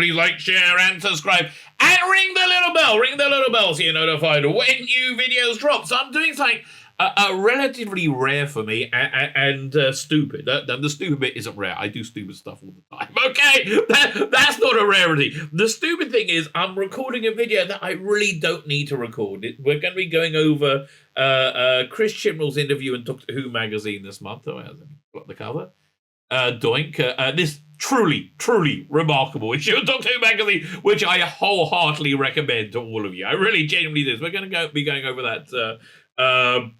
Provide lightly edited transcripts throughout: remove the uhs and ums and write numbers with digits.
please like, share, and subscribe. And ring the little bell. Ring the little bell so you're notified when new videos drop. So I'm doing something relatively rare for me and stupid. The stupid bit isn't rare. I do stupid stuff all the time. Okay, that's not a rarity. The stupid thing is I'm recording a video that I really don't need to record. We're going to be going over Chris Chibnall's interview in Doctor Who magazine this month. Oh, I've got the cover. Doink. This truly remarkable issue of Doctor Who magazine, which I wholeheartedly recommend to all of you. I really genuinely do. We're going to be going over that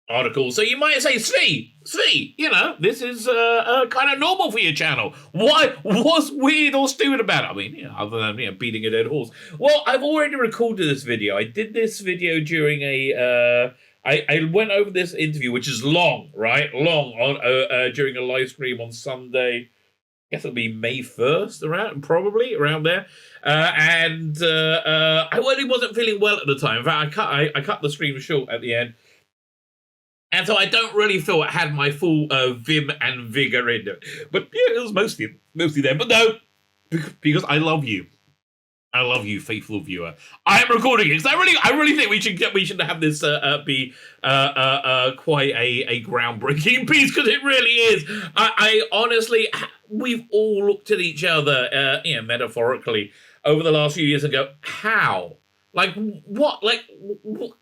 article. So you might say, Tzvi, you know, this is kind of normal for your channel. What's weird or stupid about it? I mean, other than beating a dead horse. Well, I've already recorded this video. I did this video during I went over this interview, which is long, right? Long on during a live stream on Sunday. I guess it'll be May 1st, probably around there. And I really wasn't feeling well at the time. In fact, I cut the stream short at the end. And so I don't really feel it had my full vim and vigor in it. But yeah, it was mostly there. But no, because I love you. I love you, faithful viewer. I am recording it because I really think we should have this be quite a groundbreaking piece, because it really is. I honestly, we've all looked at each other, metaphorically over the last few years and go, how? Like what? Like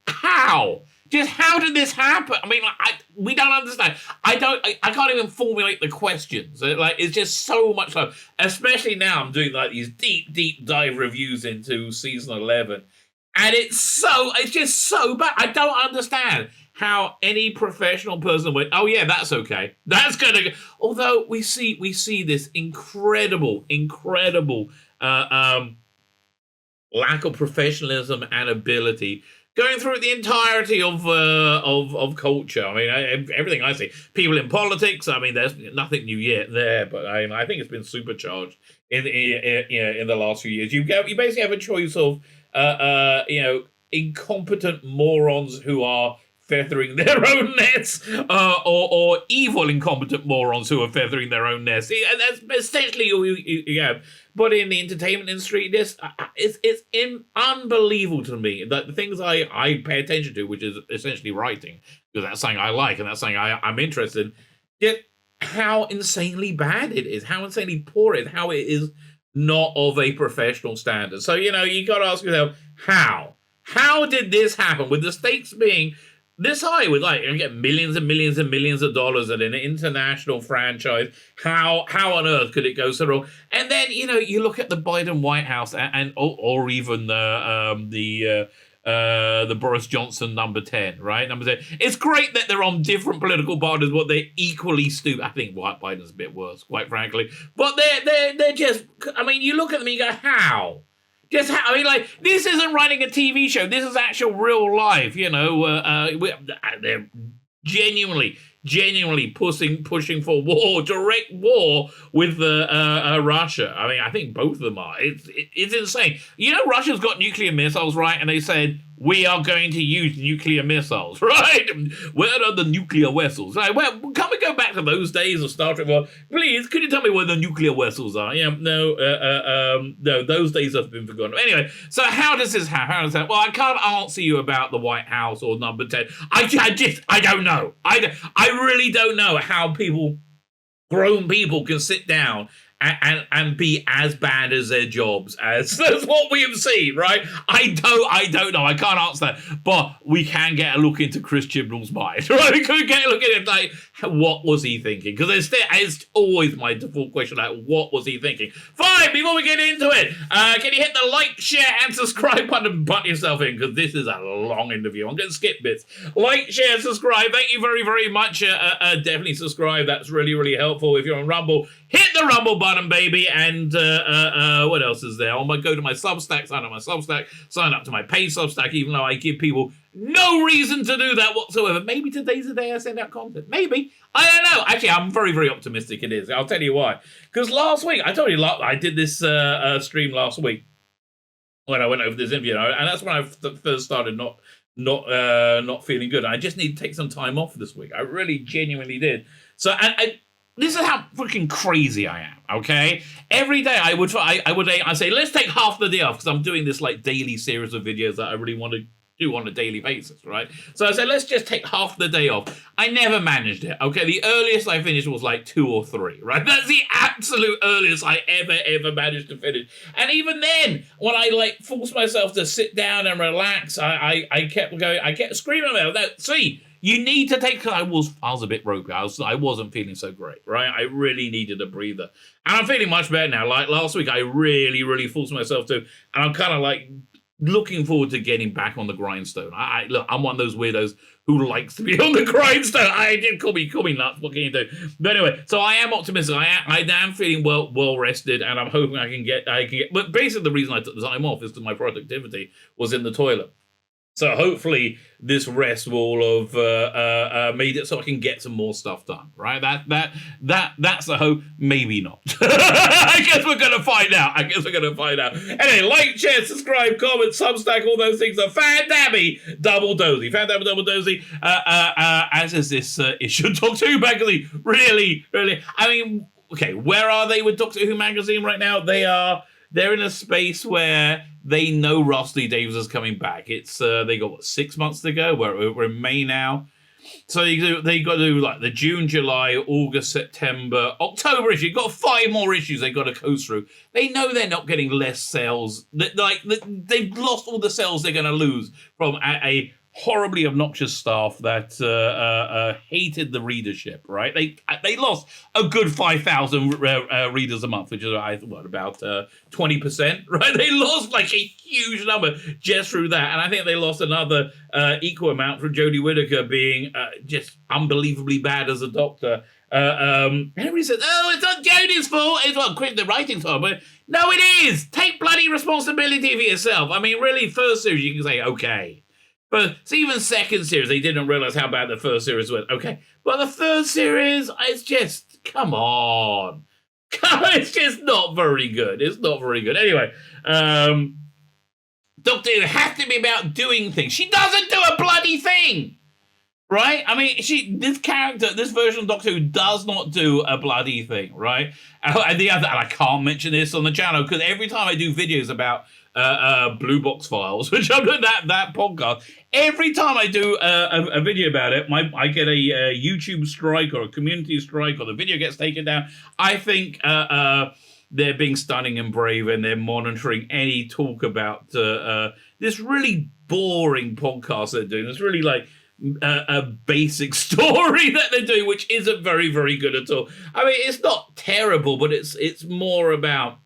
how? Just how did this happen? I mean, we don't understand. I can't even formulate the questions. It's just so much fun. Especially now, I'm doing like these deep dive reviews into season 11, and it's just so bad. I don't understand how any professional person went, oh yeah, that's okay, that's gonna go. Although we see this incredible lack of professionalism and ability going through the entirety of culture. I mean, everything I see. People in politics. I mean, there's nothing new yet there, but I think it's been supercharged in the last few years. You basically have a choice of incompetent morons who are feathering their own nets, or evil incompetent morons who are feathering their own nets. And that's essentially all you have. But in the entertainment industry, it's unbelievable to me that the things I pay attention to, which is essentially writing, because that's something I like and that's something I'm interested in, yet how insanely bad it is, how insanely poor it is, how it is not of a professional standard. So, you got to ask yourself, how did this happen, with the stakes being this high, with you get millions and millions and millions of dollars in an international franchise? How on earth could it go so wrong? And then you look at the Biden White House or even the Boris Johnson number 10, right? Number 10. It's great that they're on different political parties, but they're equally stupid. I think Biden's a bit worse, quite frankly. But they're just. I mean, you look at them and you go, how? Just how? I mean, this isn't running a TV show. This is actual real life. They're genuinely pushing for war, direct war with Russia. I mean, I think both of them are. It's insane. Russia's got nuclear missiles, right? And they said, we are going to use nuclear missiles, right? Where are the nuclear vessels? Well, can we go back to those days of Star Trek? Well, please, could you tell me where the nuclear vessels are? No, those days have been forgotten. Anyway, so how does this happen? Well, I can't answer you about the White House or number 10. I don't know. I really don't know how grown people can sit down and be as bad as their jobs as what we have seen, right? I don't know. I can't answer that. But we can get a look into Chris Chibnall's mind, right? We can get a look at it, what was he thinking? Because it's always my default question, what was he thinking? Fine, before we get into it, can you hit the like, share, and subscribe button and butt yourself in? Because this is a long interview. I'm going to skip bits. Like, share, subscribe. Thank you very, very much. Definitely subscribe. That's really, really helpful. If you're on Rumble, hit the Rumble button, baby. And what else is there? I'm going to go to my Substack, sign up my Substack, sign up to my paid Substack, even though I give people no reason to do that whatsoever. Maybe today's the day I send out content. Maybe. I don't know. Actually, I'm very, very optimistic it is. I'll tell you why. Because last week, I told you, I did this stream last week when I went over this interview, and that's when I first started not feeling good. I just need to take some time off this week. I really genuinely did. So, and this is how freaking crazy I am, okay? Every day I'd say, let's take half the day off, because I'm doing this like daily series of videos that I really want to do on a daily basis, right? So I said, let's just take half the day off. I never managed it, okay? The earliest I finished was like 2 or 3, right? That's the absolute earliest I ever managed to finish. And even then, when I like forced myself to sit down and relax, I kept going, I kept screaming at myself, see, you need to take, I was a bit ropey. I wasn't feeling so great, right? I really needed a breather. And I'm feeling much better now. Like last week, I really forced myself to, and I'm kind of like looking forward to getting back on the grindstone. Look, I'm one of those weirdos who likes to be on the grindstone. I did call me nuts. What can you do? But anyway, so I am optimistic. I am feeling well rested, and I'm hoping I can get. But basically, the reason I took the time off is that my productivity was in the toilet. So hopefully this rest will have made it so I can get some more stuff done, right? That's the hope. Maybe not. I guess we're gonna find out. Anyway, like, share, subscribe, comment, Substack, all those things are Fandom Double Dozy. Fandom Double Dozy. As is this issue of Doctor Who magazine. Really. I mean, okay, where are they with Doctor Who magazine right now? They're in a space where they know Rusty Davies is coming back. It's they got 6 months to go. We're in May now, so they got to do like the June, July, August, September, October issue. Got 5 more issues they got to coast through. They know they're not getting less sales. They've lost all the sales they're going to lose from a horribly obnoxious staff that hated the readership, right? They lost a good 5,000 readers a month, which is about 20%, right? They lost like a huge number just through that, and I think they lost another equal amount from Jodie Whittaker being just unbelievably bad as a doctor. Everybody says, "Oh, it's not Jodie's fault. It's Chris, the writing's fault." But no, it is. Take bloody responsibility for yourself. I mean, really, first series you can say okay. But it's even second series, they didn't realize how bad the first series was. Okay, but the third series, it's just, come on. It's just not very good. It's not very good. Anyway, Doctor Who has to be about doing things. She doesn't do a bloody thing, right? I mean, this version of Doctor Who does not do a bloody thing, right? And I can't mention this on the channel because every time I do videos about Blue Box Files, which I'm doing that podcast. Every time I do a video about it, I get a YouTube strike or a community strike, or the video gets taken down. I think they're being stunning and brave, and they're monitoring any talk about this really boring podcast they're doing. It's really like a basic story that they're doing, which isn't very, very good at all. I mean, it's not terrible, but it's more about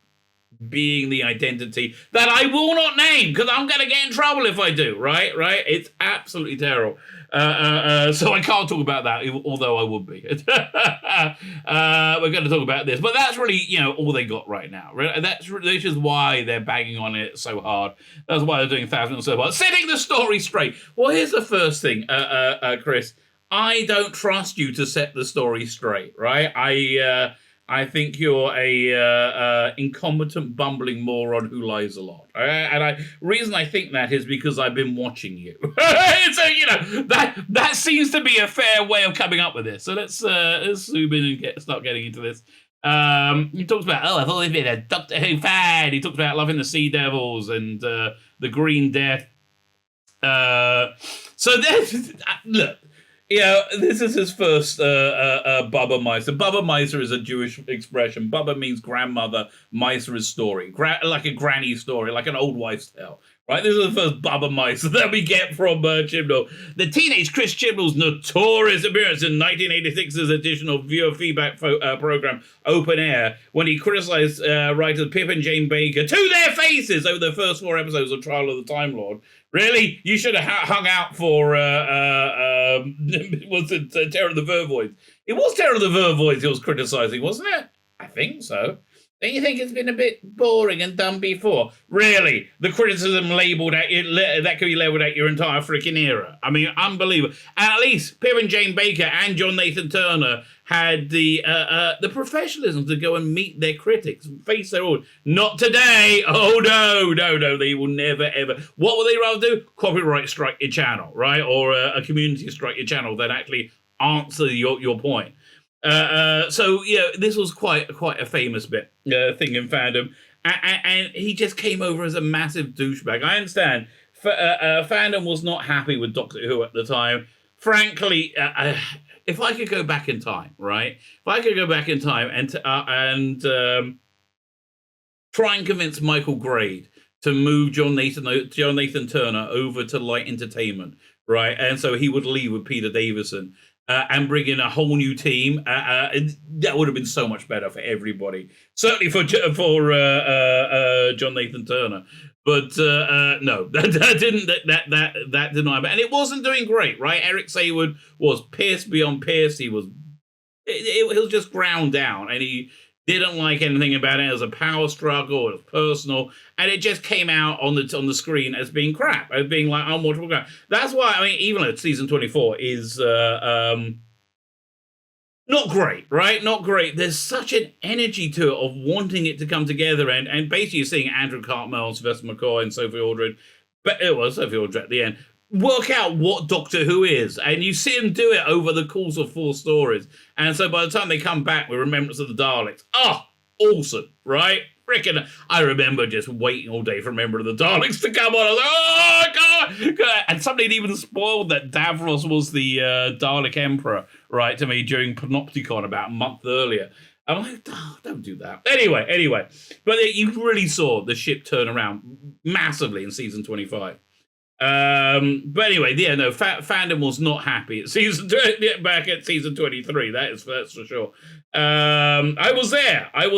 being the identity that I will not name because I'm going to get in trouble if I do, right? It's absolutely terrible. So I can't talk about that, although I would be. We're going to talk about this, but that's really, all they got right now. This is why they're banging on it so hard. That's why they're doing thousands so hard. Setting the story straight. Well, here's the first thing, Chris. I don't trust you to set the story straight, right? I think you're a incompetent, bumbling moron who lies a lot. And reason I think that is because I've been watching you. So, that seems to be a fair way of coming up with this. So let's zoom in and start getting into this. He talks about, I've always been a Doctor Who fan. He talks about loving the Sea Devils and the Green Death. So look. This is his first Baba Meister. Baba Meister is a Jewish expression. Baba means grandmother. Meister is story. Like a granny story, like an old wife's tale. Right? This is the first Baba Meister that we get from Chibnall. The teenage Chris Chibnall's notorious appearance in 1986's edition of viewer feedback program Open Air, when he criticised writers Pip and Jane Baker to their faces over the first 4 episodes of Trial of the Time Lord. Really? You should have hung out for, was it Terror of the Vervoids? It was Terror of the Vervoids he was criticising, wasn't it? I think so. Don't you think it's been a bit boring and done before? Really? The criticism labelled at you, that could be labelled at your entire freaking era. I mean, unbelievable. And at least Pip and Jane Baker and John Nathan Turner had the professionalism to go and meet their critics, face their audience. Not today. Oh, no. They will never, ever. What would they rather do? Copyright strike your channel, right? Or a community strike your channel that actually answer your point. So this was quite a famous bit thing in fandom, and he just came over as a massive douchebag. I understand. Fandom was not happy with Doctor Who at the time. Frankly, if I could go back in time, right? If I could go back in time and try and convince Michael Grade to move John Nathan Turner over to Light Entertainment, right? And so he would leave with Peter Davison. And bring in a whole new team. That would have been so much better for everybody. Certainly for John Nathan Turner. But no, that didn't happen. And it wasn't doing great, right? Eric Sayward was pissed beyond pissed. He was just ground down, and he didn't like anything about it. It was a power struggle, it was personal, and it just came out on the screen as being crap, as being like unwatchable crap. That's why, I mean, even at season 24 is not great, right? Not great. There's such an energy to it of wanting it to come together, and basically seeing Andrew Cartmel, Sylvester McCoy, and Sophie Aldred, but it was Sophie Aldred at the end, work out what Doctor Who is, and you see him do it over the course of 4 stories. And so by the time they come back with Remembrance of the Daleks, awesome, right? Freaking, I remember just waiting all day for Remembrance of the Daleks to come on. I was like, oh God! And somebody had even spoiled that Davros was the Dalek Emperor, right, to me during Panopticon about a month earlier. I'm like, don't do that. Anyway, but you really saw the ship turn around massively in season 25. But anyway, Fandom was not happy at back at season 23. That's for sure. I was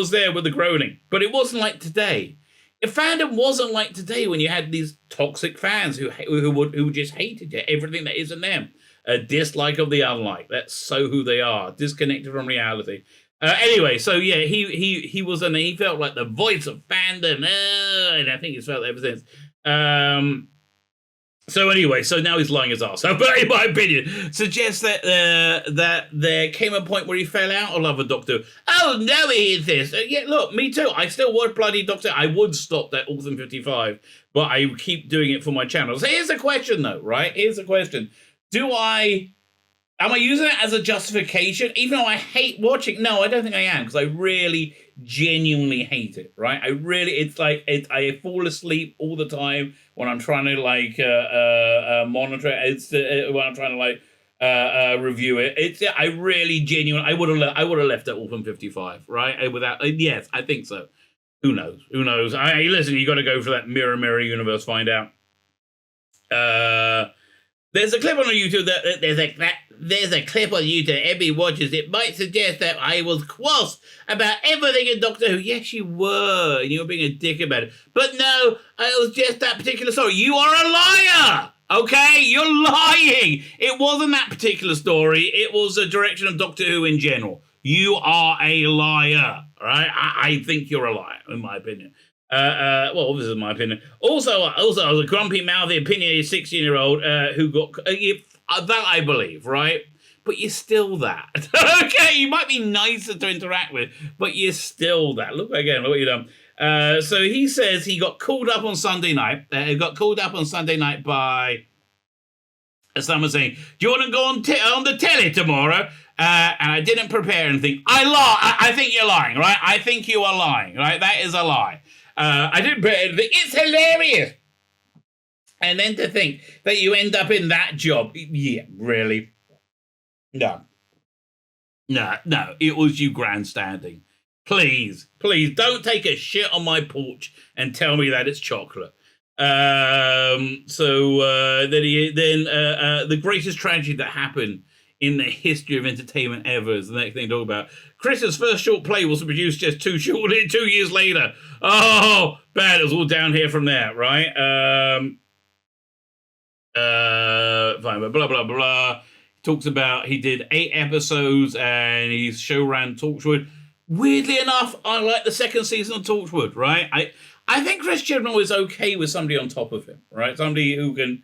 there with the groaning, but it wasn't like today. If Fandom wasn't like today, when you had these toxic fans who just hated you, everything that isn't them, a dislike of the unlike. That's so who they are, disconnected from reality. Anyway, so yeah, he was, and he felt like the voice of fandom, and I think he's felt that ever since. So anyway, so now he's lying his ass. But in my opinion, suggests that that there came a point where he fell out of love with Doctor Who. Oh no, he is this. Yeah, look, me too. I still watch bloody Doctor Who. I would stop that Autumn 55, but I keep doing it for my channel. So here's a question though, right? Here's a question. Am I using it as a justification? Even though I hate watching? No, I don't think I am, because I really genuinely hate it, right? I fall asleep all the time when I'm trying to monitor it. When I'm trying to review it. I really genuinely, I would have left at Orphan 55, right? Yes, I think so. Who knows? Listen, you got to go for that mirror universe, find out. There's a clip on YouTube there's a clip on YouTube Emmy watches. It might suggest that I was cross about everything in Doctor Who. Yes, you were, and you were being a dick about it. But no, it was just that particular story. You are a liar! Okay? You're lying! It wasn't that particular story. It was a direction of Doctor Who in general. You are a liar, right? I think you're a liar, in my opinion. Well, this is my opinion. Also, I was a grumpy, mouthy, opinionated 16-year-old who got that I believe, right? But you're still that. Okay, you might be nicer to interact with, but you're still that. Look again, look what you've done. So he says he got called up on Sunday night. He got called up on Sunday night by someone saying, "Do you want to go on the telly tomorrow?" And I didn't prepare anything. I think you're lying, right? I think you are lying, right? That is a lie. I didn't prepare anything. It's hilarious. And then to think that you end up in that job. Yeah, really? No, it was you grandstanding. Please, don't take a shit on my porch and tell me that it's chocolate. Then the greatest tragedy that happened in the history of entertainment ever is the next thing to talk about. Chris's first short play was produced just 2 years later. Oh, bad. It was all down here from there, right? Fine, but blah, blah, blah. Talks about he did 8 episodes and he's showran Torchwood. Weirdly enough, I like the second season of Torchwood, right? I think Chris Chibnall is okay with somebody on top of him, right? Somebody who can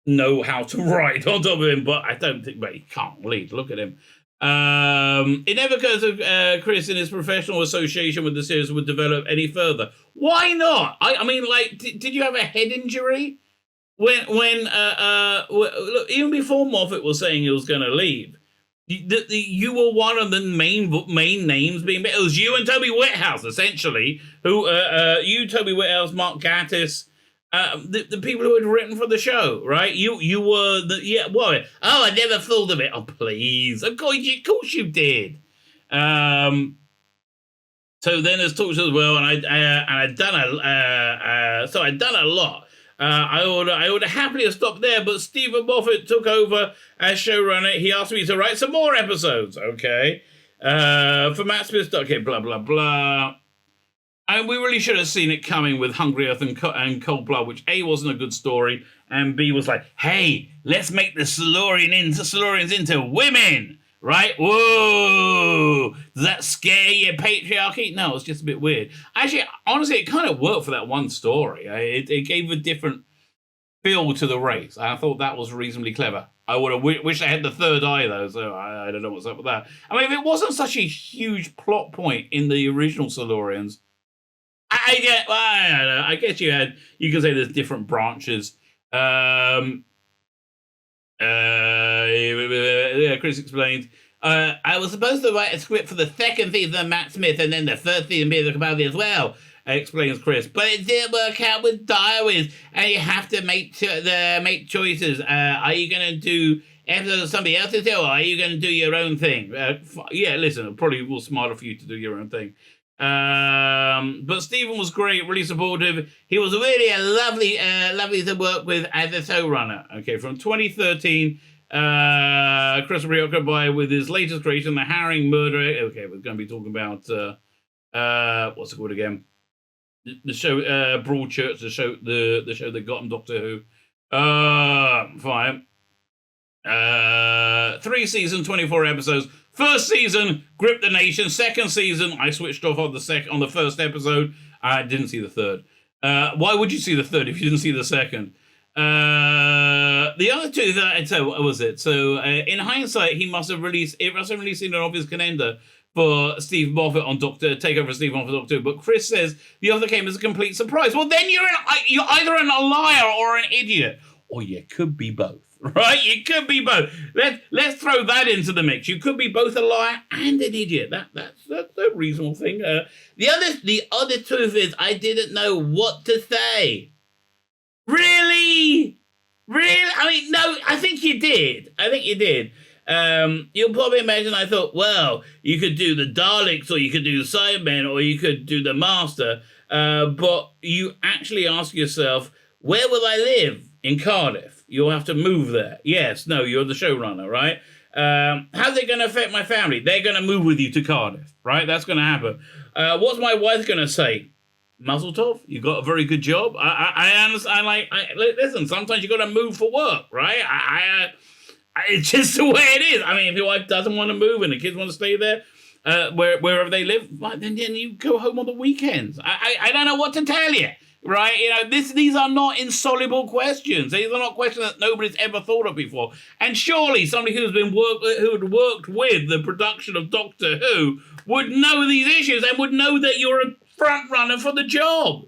know how to write on top of him, but I don't think, he can't lead. Look at him. It never occurs to Chris in his professional association with the series would develop any further. Why not? I mean, like, did you have a head injury? When look, even before Moffat was saying he was going to leave, You were one of the main names being. It was you and Toby Whithouse, essentially. Who you, Toby Whithouse, Mark Gatiss, the people who had written for the show, right? You were what? Oh, I never thought of it. Oh, please, of course you did. So then there's talks as well, and I'd done a lot. I would happily have stopped there, but Stephen Moffat took over as showrunner. He asked me to write some more episodes. Okay, for Matt Smith. Okay, blah blah blah. And we really should have seen it coming with Hungry Earth and Cold Blood, which A, wasn't a good story, and B, was like, hey, let's make the Silurians into women. Right? Whoa! Does that scare you, patriarchy? No, it's just a bit weird. Actually, honestly, it kind of worked for that one story. It gave a different feel to the race. I thought that was reasonably clever. I would have wished I had the third eye, though, so I don't know what's up with that. I mean, if it wasn't such a huge plot point in the original Silurians, I guess you can say there's different branches. Chris explained, I was supposed to write a script for the second season of Matt Smith and then the first season of the Capaldi as well, explains Chris. But it didn't work out with diaries, and you have to make choices. Are you going to do episodes of somebody else's show, or are you going to do your own thing? Yeah, listen, it probably was smarter for you to do your own thing. But Stephen was great, really supportive. He was really a lovely to work with as a showrunner. Okay, from 2013, Chris was preoccupied with his latest creation, The Harrowing Murder. Okay, we're going to be talking about what's it called again? The show Broadchurch, the show that got him Doctor Who. Fine. 3 seasons, 24 episodes. First season, gripped the nation. Second season, I switched off on the first episode. I didn't see the third. Why would you see the third if you didn't see the second? The other two what was it? So in hindsight, it must have released an obvious contender for Steve Moffat on takeover of Steve Moffat Doctor Who. But Chris says the other came as a complete surprise. Well, then you're either a liar or an idiot, or you could be both. Right, you could be both. Let's throw that into the mix. You could be both a liar and an idiot. That's a reasonable thing. The other truth is I didn't know what to say. Really? I mean, no. I think you did. You'll probably imagine I thought, well, you could do the Daleks, or you could do the Cybermen, or you could do the Master. But you actually ask yourself, where will I live in Cardiff? You'll have to move there. Yes, no, you're the showrunner, right? How's it going to affect my family? They're going to move with you to Cardiff, right? That's going to happen. What's my wife going to say? Mazel tov, you got a very good job. I understand. Listen, sometimes you got to move for work, right? It's just the way it is. I mean, if your wife doesn't want to move and the kids want to stay there, wherever they live, right, then you go home on the weekends. I don't know what to tell you. Right, these are not insoluble questions. These are not questions that nobody's ever thought of before. And surely somebody who had worked with the production of Doctor Who would know these issues and would know that you're a front runner for the job,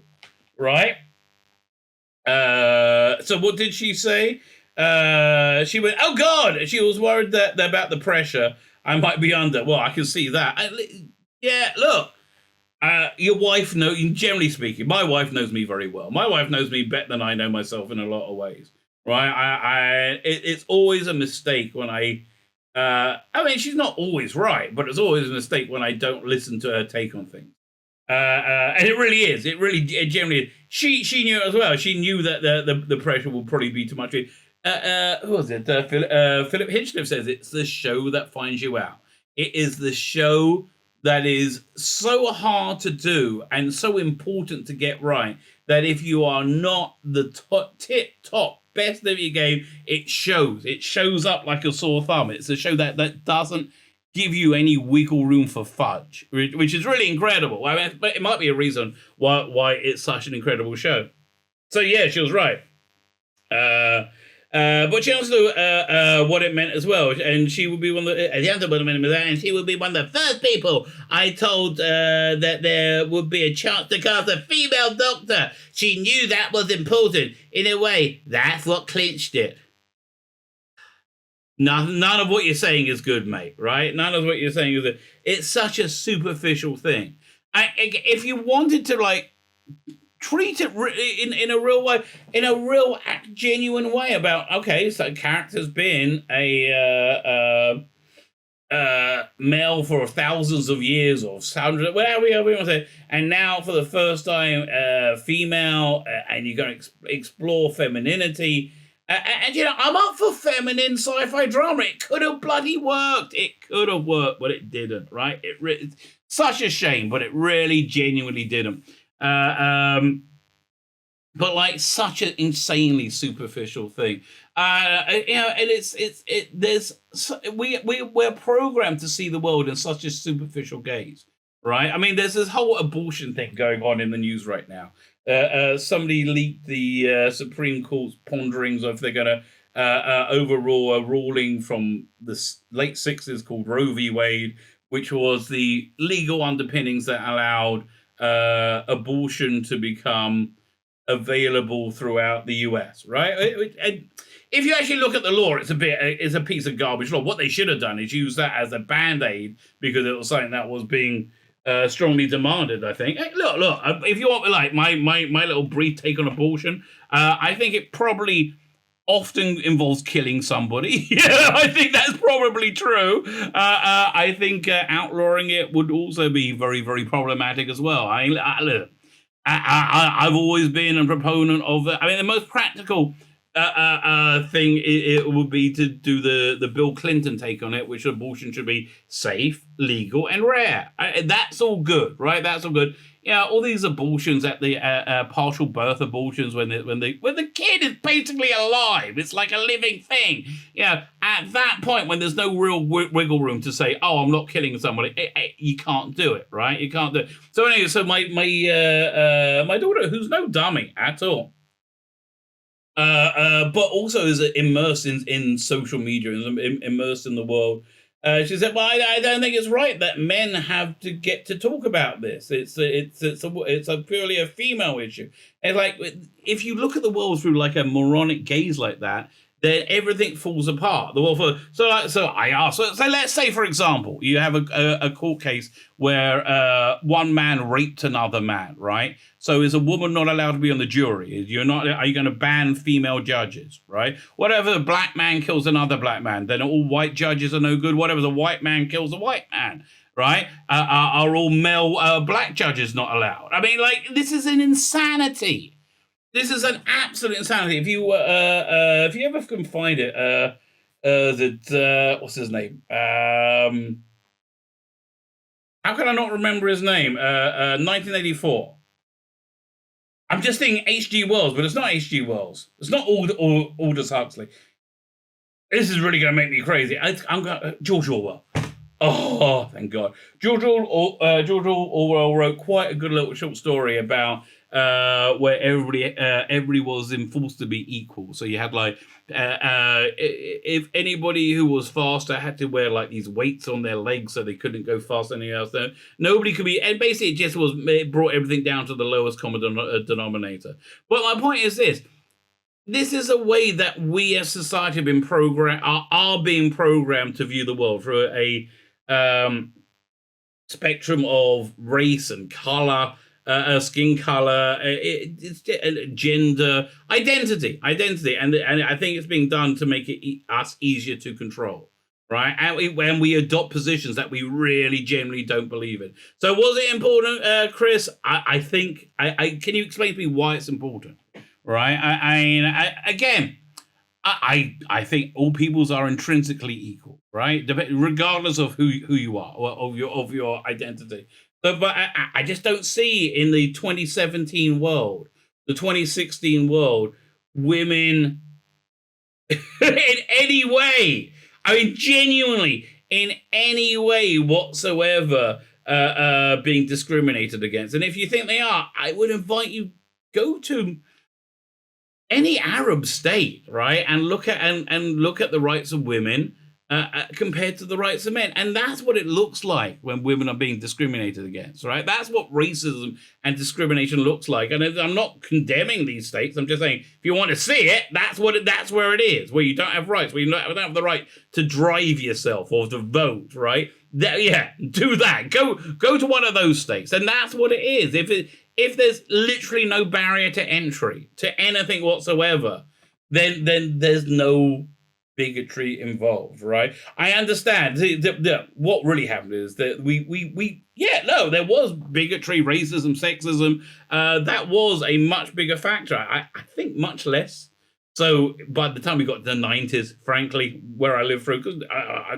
right? So what did she say? She went, "Oh God!" She was worried that about the pressure I might be under. Well, I can see that. Yeah, look. Your wife generally speaking, my wife knows me very well. My wife knows me better than I know myself in a lot of ways, right? It's always a mistake when I mean, she's not always right, but it's always a mistake when I don't listen to her take on things. And it really is. It generally is. She knew it as well. She knew that the pressure will probably be too much. Who was it? Philip Hinchcliffe says it's the show that finds you out. It is the show that is so hard to do and so important to get right that if you are not the top best of your game, it shows. It shows up like a sore thumb. It's a show that doesn't give you any wiggle room for fudge, which is really incredible. I mean, but it might be a reason why it's such an incredible show. So yeah, she was right. But she also what it meant as well, and she would be and she would be one of the first people I told that there would be a chance to cast a female Doctor. She knew that was important. In a way, that's what clinched it. None of what you're saying is good, mate. Right? None of what you're saying is good. It's such a superficial thing. If you wanted to like treat it in a real way, in a real genuine way about, okay, so character's been a male for thousands of years or hundreds, whatever we want to say, and now for the first time, female, and you're going to explore femininity. And you know, I'm up for feminine sci-fi drama. It could have bloody worked. It could have worked, but it didn't. Right? It's such a shame, but it really, genuinely didn't. But like such an insanely superficial thing, you know, and we're programmed to see the world in such a superficial gaze, right? I mean, there's this whole abortion thing going on in the news right now. Somebody leaked the Supreme Court's ponderings of if they're going to overrule a ruling from the late 60s called Roe v. Wade, which was the legal underpinnings that allowed abortion to become available throughout the US, right? And if you actually look at the law, it's a piece of garbage law. What they should have done is use that as a band-aid because it was something that was being strongly demanded, I think. Hey, look, if you want like my little brief take on abortion, I think it probably often involves killing somebody. Yeah, I think that's probably true. I think outlawing it would also be very, very problematic as well. Look, I've always been a proponent of that. I mean, the most practical thing it would be to do the Bill Clinton take on it, which abortion should be safe, legal, and rare. That's all good, right? That's all good. Yeah, all these abortions at the partial birth abortions when the kid is basically alive, it's like a living thing. Yeah, at that point when there's no real wiggle room to say, oh, I'm not killing somebody, you can't do it, right? You can't do it. So anyway, so my daughter, who's no dummy at all, but also is immersed in social media and immersed in the world. She said, "Well, I don't think it's right that men have to get to talk about this. It's a purely a female issue. And like, if you look at the world through like a moronic gaze like that, then everything falls apart. The world, so I asked. So let's say, for example, you have a court case where one man raped another man, right? So is a woman not allowed to be on the jury? Are you going to ban female judges, right? Whatever a black man kills another black man, then all white judges are no good. Whatever the white man kills a white man, right? Are all male black judges not allowed? I mean, like, this is an insanity. This is an absolute insanity. If you ever can find it, what's his name? How can I not remember his name? 1984. I'm just thinking H.G. Wells, but it's not H.G. Wells. It's not Aldous Huxley. This is really going to make me crazy. I'm going George Orwell. Oh, thank God. George Orwell wrote quite a good little short story about where everybody was enforced to be equal. So you had like if anybody who was faster had to wear like these weights on their legs so they couldn't go faster than anyone else. So nobody could be, and basically it brought everything down to the lowest common denominator. But my point is this. This is a way that we as society have been are being programmed to view the world through a spectrum of race and color, skin color, gender, identity, and I think it's being done to make it us easier to control, right? And when we adopt positions that we really generally don't believe in. So was it important, Chris? I think can you explain to me why it's important? Right. I think all peoples are intrinsically equal, right? Regardless of who you are or of your identity. But I just don't see in the 2017 world, the 2016 world, women in any way. I mean, genuinely, in any way whatsoever, being discriminated against. And if you think they are, I would invite you go to any Arab state, right, and look at the rights of women, compared to the rights of men. And that's what it looks like when women are being discriminated against, right? That's what racism and discrimination looks like. And I'm not condemning these states. I'm just saying, if you want to see it, that's where it is, where you don't have rights, where you don't have the right to drive yourself or to vote, right? Do that. Go to one of those states. And that's what it is. If there's literally no barrier to entry to anything whatsoever, then there's no bigotry involved, right? I understand. What really happened is that there was bigotry, racism, sexism. That was a much bigger factor. I think much less. So by the time we got to the 90s, frankly, where I lived through, because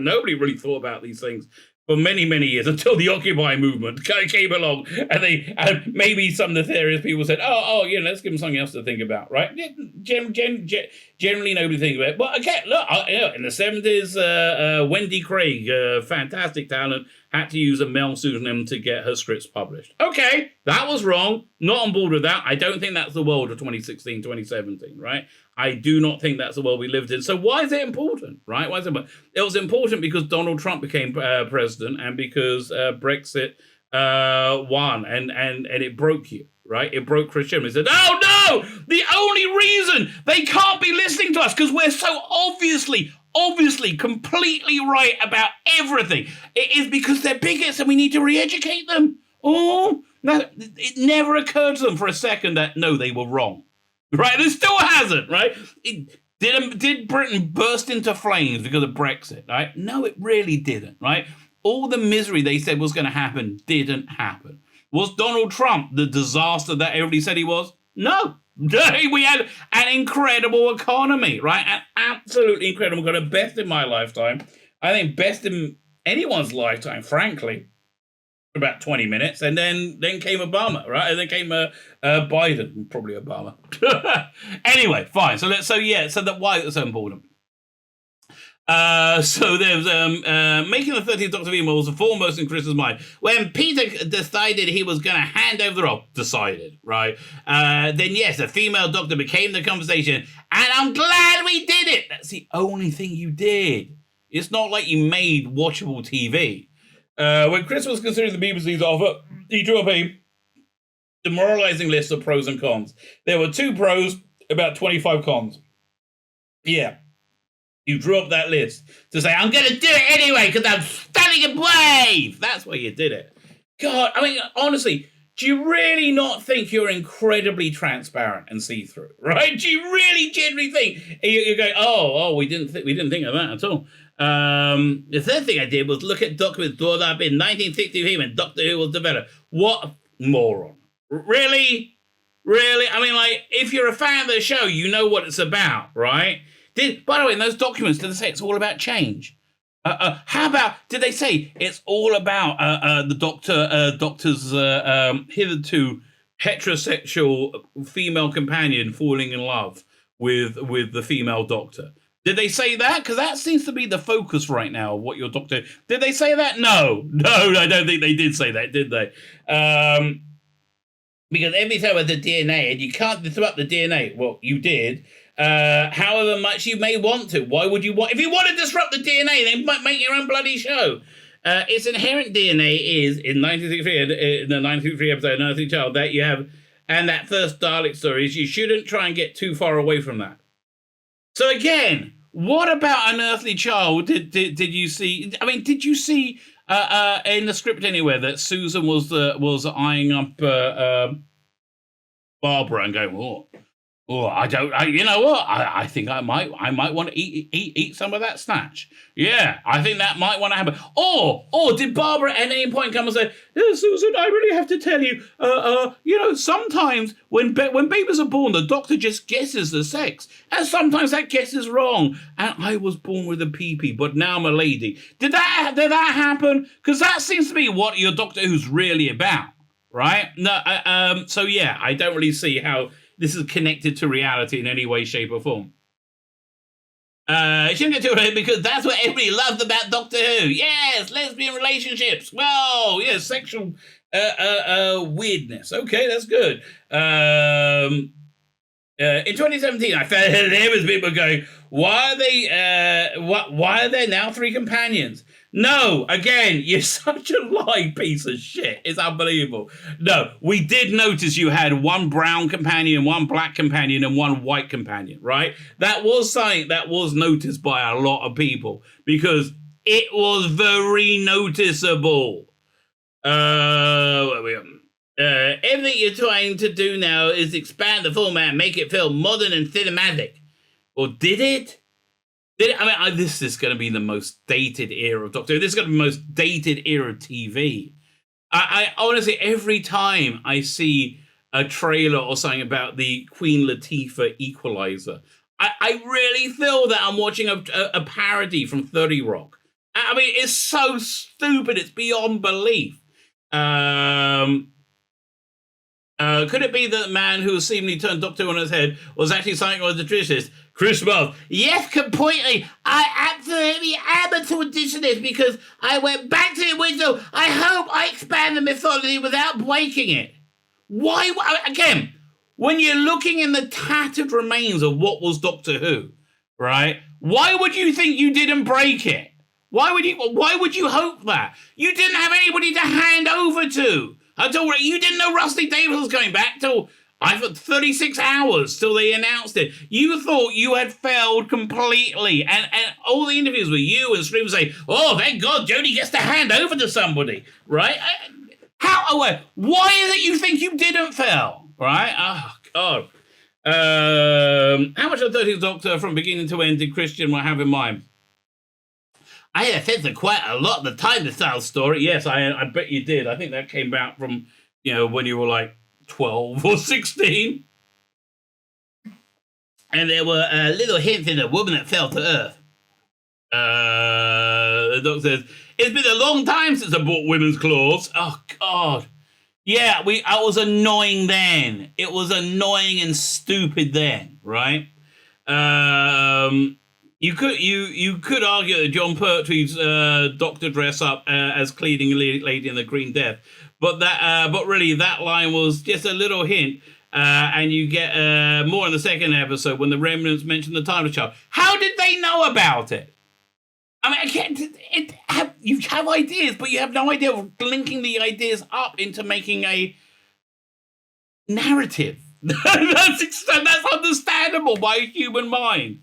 nobody really thought about these things for many, many years until the Occupy movement came along, and maybe some nefarious people said, let's give them something else to think about, right? Generally, nobody thinks about it. But again, look, in the 70s, Wendy Craig, fantastic talent, had to use a male pseudonym to get her scripts published. Okay, that was wrong. Not on board with that. I don't think that's the world of 2016, 2017, right? I do not think that's the world we lived in. So why is it important, right? Why is it important? It was important because Donald Trump became president and because Brexit won, and it broke you, right? It broke Christian. He said, oh no, the only reason they can't be listening to us because we're so obviously completely right about everything. It is because they're bigots and we need to re-educate them. Oh, no, it never occurred to them for a second that, no, they were wrong. Right? It still hasn't, right? Did Britain burst into flames because of Brexit, right? No, it really didn't, right? All the misery they said was going to happen didn't happen. Was Donald Trump the disaster that everybody said he was? No. We had an incredible economy, right? An absolutely incredible economy. Best in my lifetime. I think best in anyone's lifetime, frankly. About 20 minutes, and then came Obama, right? And then came Biden, probably Obama. Anyway, fine. So why is it so important? So there's making the 13th Doctor female was the foremost in Chris's mind. When Peter decided he was going to hand over the role, right? Then yes, a female Doctor became the conversation, and I'm glad we did it. That's the only thing you did. It's not like you made watchable TV. When Chris was considering the BBC's offer, he drew up a demoralizing list of pros and cons. There were 2 pros, about 25 cons. Yeah. You drew up that list to say, I'm going to do it anyway because I'm stunning and brave. That's why you did it. God, I mean, honestly, do you really not think you're incredibly transparent and see-through, right? Do you really genuinely think? You're going, we didn't think of that at all. The third thing I did was look at documents drawn up in 1963 when Doctor Who was developed. What a moron. Really? I mean, like, if you're a fan of the show, you know what it's about, right? By the way, in those documents, did they say it's all about change? How about, did they say it's all about the doctor's hitherto heterosexual female companion falling in love with the female doctor? Did they say that? Because that seems to be the focus right now of what your doctor... Did they say that? No, I don't think they did say that, did they? Because every time with the DNA, and you can't disrupt the DNA. Well, you did. However much you may want to. Why would you want... If you want to disrupt the DNA, then make your own bloody show. Its inherent DNA is, in 1963, in the 1963 episode, Earthly Child, that you have... And that first Dalek story is you shouldn't try and get too far away from that. So again, what about An Earthly Child did you see? I mean, did you see in the script anywhere that Susan was eyeing up Barbara and going, you know what? I think I might want to eat some of that snatch. Yeah, I think that might want to happen. Or did Barbara at any point come and say, yeah, Susan, I really have to tell you, sometimes when babies are born, the doctor just guesses the sex, and sometimes that guess is wrong. And I was born with a pee-pee, but now I'm a lady. Did that happen? Because that seems to be what your Doctor Who's really about, right? No, so yeah, I don't really see how this is connected to reality in any way, shape, or form. Shouldn't get too late because that's what everybody loved about Doctor Who. Yes, lesbian relationships. Well, yes, sexual weirdness. Okay, that's good. In 2017, I found there was people going, why are there now 3 companions? No, again, you're such a lie piece of shit. It's unbelievable. No, we did notice you had 1 brown companion, 1 black companion, and 1 white companion, right? That was something that was noticed by a lot of people because it was very noticeable. Everything you're trying to do now is expand the format, make it feel modern and cinematic. Or did it? I mean, this is going to be the most dated era of Doctor Who. This is going to be the most dated era of TV. I honestly, every time I see a trailer or something about the Queen Latifah Equalizer, I really feel that I'm watching a parody from 30 Rock. I mean, it's so stupid. It's beyond belief. Could it be that the man who seemingly turned Doctor Who on his head was actually something of the traditionalist? Chris Wells. Yes, completely. I absolutely am a traditionalist because I went back to the original. I hope I expand the mythology without breaking it. Why? Again, when you're looking in the tattered remains of what was Doctor Who, right? Why would you think you didn't break it? Why would you hope that? You didn't have anybody to hand over to. You didn't know Rusty Davis was going back till 36 hours till they announced it. You thought you had failed completely. And all the interviews with you and Stream say, oh, thank God Jodie gets to hand over to somebody, right? Why is it you think you didn't fail, right? Oh, God. How much of the 13th Doctor from beginning to end did Christian have in mind? I had a sense of quite a lot of the time to tell story. Yes, I bet you did. I think that came out from, when you were like 12 or 16. And there were little hints in A Woman That Fell to Earth. The Doc says, it's been a long time since I bought women's clothes. Oh, God. Yeah, I was annoying then. It was annoying and stupid then, right? You could argue that John Pertwee's doctor dress up as cleaning Lady in the Green Death, but really that line was just a little hint, and you get more in the second episode when the remnants mention the Time Child. How did they know about it? I mean, you have ideas, but you have no idea of linking the ideas up into making a narrative. That's understandable by a human mind.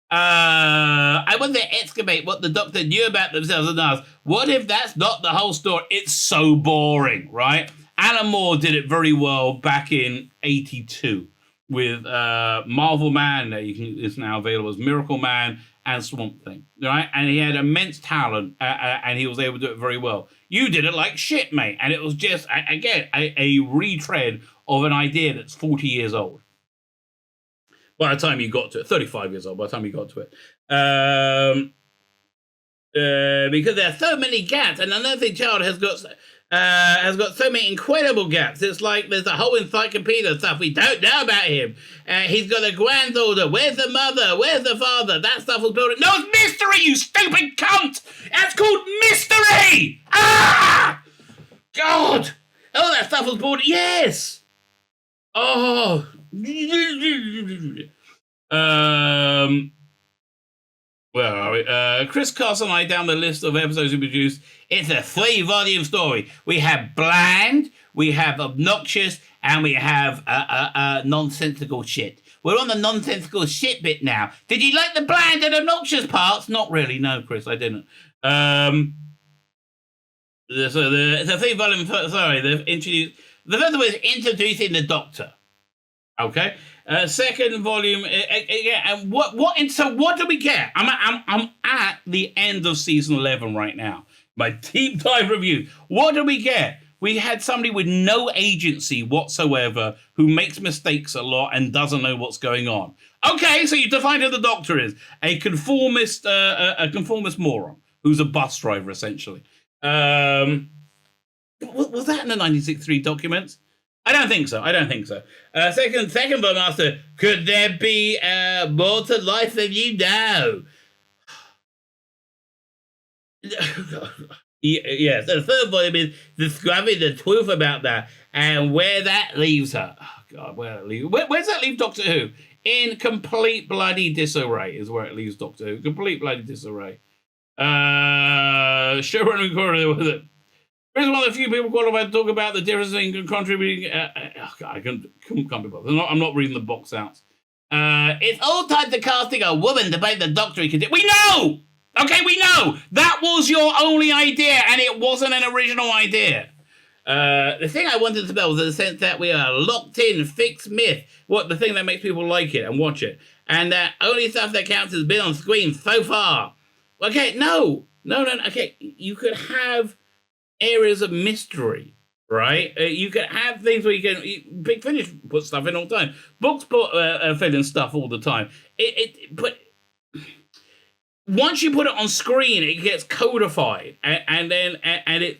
I want to excavate what the Doctor knew about themselves and ask, what if that's not the whole story? It's so boring, right? Alan Moore did it very well back in 82 with Marvel Man, is now available as Miracle Man and Swamp Thing, right? And he had immense talent, and he was able to do it very well. You did it like shit, mate. And it was just, again, a retread of an idea that's 40 years old. By the time you got to it, 35 years old, by the time you got to it. Because there are so many gaps, and Unearthly Child has got so many incredible gaps. It's like there's a whole encyclopedia of stuff we don't know about him. He's got a granddaughter. Where's the mother? Where's the father? That stuff was built. No, it's mystery, you stupid cunt! That's called mystery! Ah! God! Oh, that stuff was built. Yes! Oh... Where are we? Chris Coss and I down the list of episodes we produced. It's a 3-volume story. We have bland, we have obnoxious, and we have nonsensical shit. We're on the nonsensical shit bit now. Did you like the bland and obnoxious parts? Not really, no, Chris, I didn't. So it's a 3-volume. Sorry, they've introduced. The first one is introducing the Doctor. Okay. Second volume. And so what do we get? I'm at the end of season 11 right now. My deep dive review. What do we get? We had somebody with no agency whatsoever who makes mistakes a lot and doesn't know what's going on. Okay, so you defined who the Doctor is. A conformist moron who's a bus driver, essentially. Was that in the 1963 documents? I don't think so. Second volume after, could there be more to life than you know? Yes, the third volume is discovering the truth about that and where that leaves her. Oh God, where's that leave Doctor Who? In complete bloody disarray is where it leaves Doctor Who. Complete bloody disarray. Showrunning corridor with it. Here's one of the few people qualified to talk about the difference in contributing. I can't be bothered. I'm not reading the box outs. It's all tied to casting a woman to play the Doctor. We know! Okay, we know! That was your only idea, and it wasn't an original idea. The thing I wanted to know was the sense that we are locked in, fixed myth. What the thing that makes people like it and watch it. And that only stuff that counts has been on screen so far. Okay, no. Okay, you could have areas of mystery, right? You can have things where Big Finish put stuff in all the time. Books put fill in stuff all the time. But once you put it on screen, it gets codified, and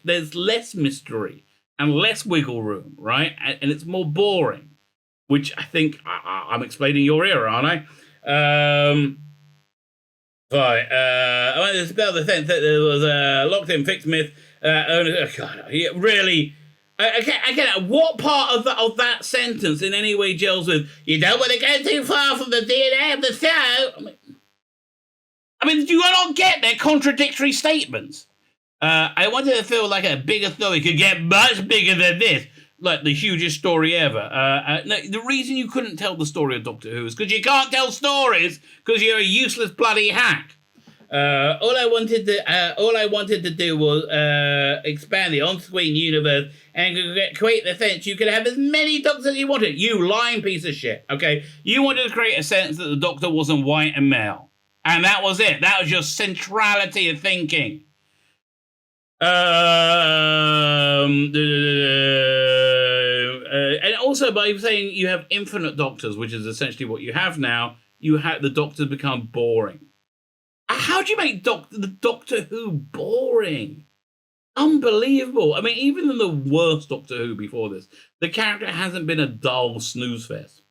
there's less mystery and less wiggle room, right? And it's more boring, which I think I'm explaining your era, aren't I? Right. I want to dispel the sense that there was a locked in fixed myth. God, really. Again, what part of that sentence in any way gels with "you don't want to go too far from the DNA of the show"? I mean, do you not get their contradictory statements? I wanted to feel like a bigger story could get much bigger than this, like the hugest story ever. No, the reason you couldn't tell the story of Doctor Who is because you can't tell stories because you're a useless bloody hack. All I wanted to do was expand the on-screen universe and create the sense you could have as many Doctors as you wanted. You lying piece of shit. Okay, you wanted to create a sense that the Doctor wasn't white and male, and that was it. That was your centrality of thinking. And also by saying you have infinite Doctors, which is essentially what you have now, the Doctors become boring. How do you make the Doctor Who boring? Unbelievable. I mean, even in the worst Doctor Who before this, the character hasn't been a dull snooze fest.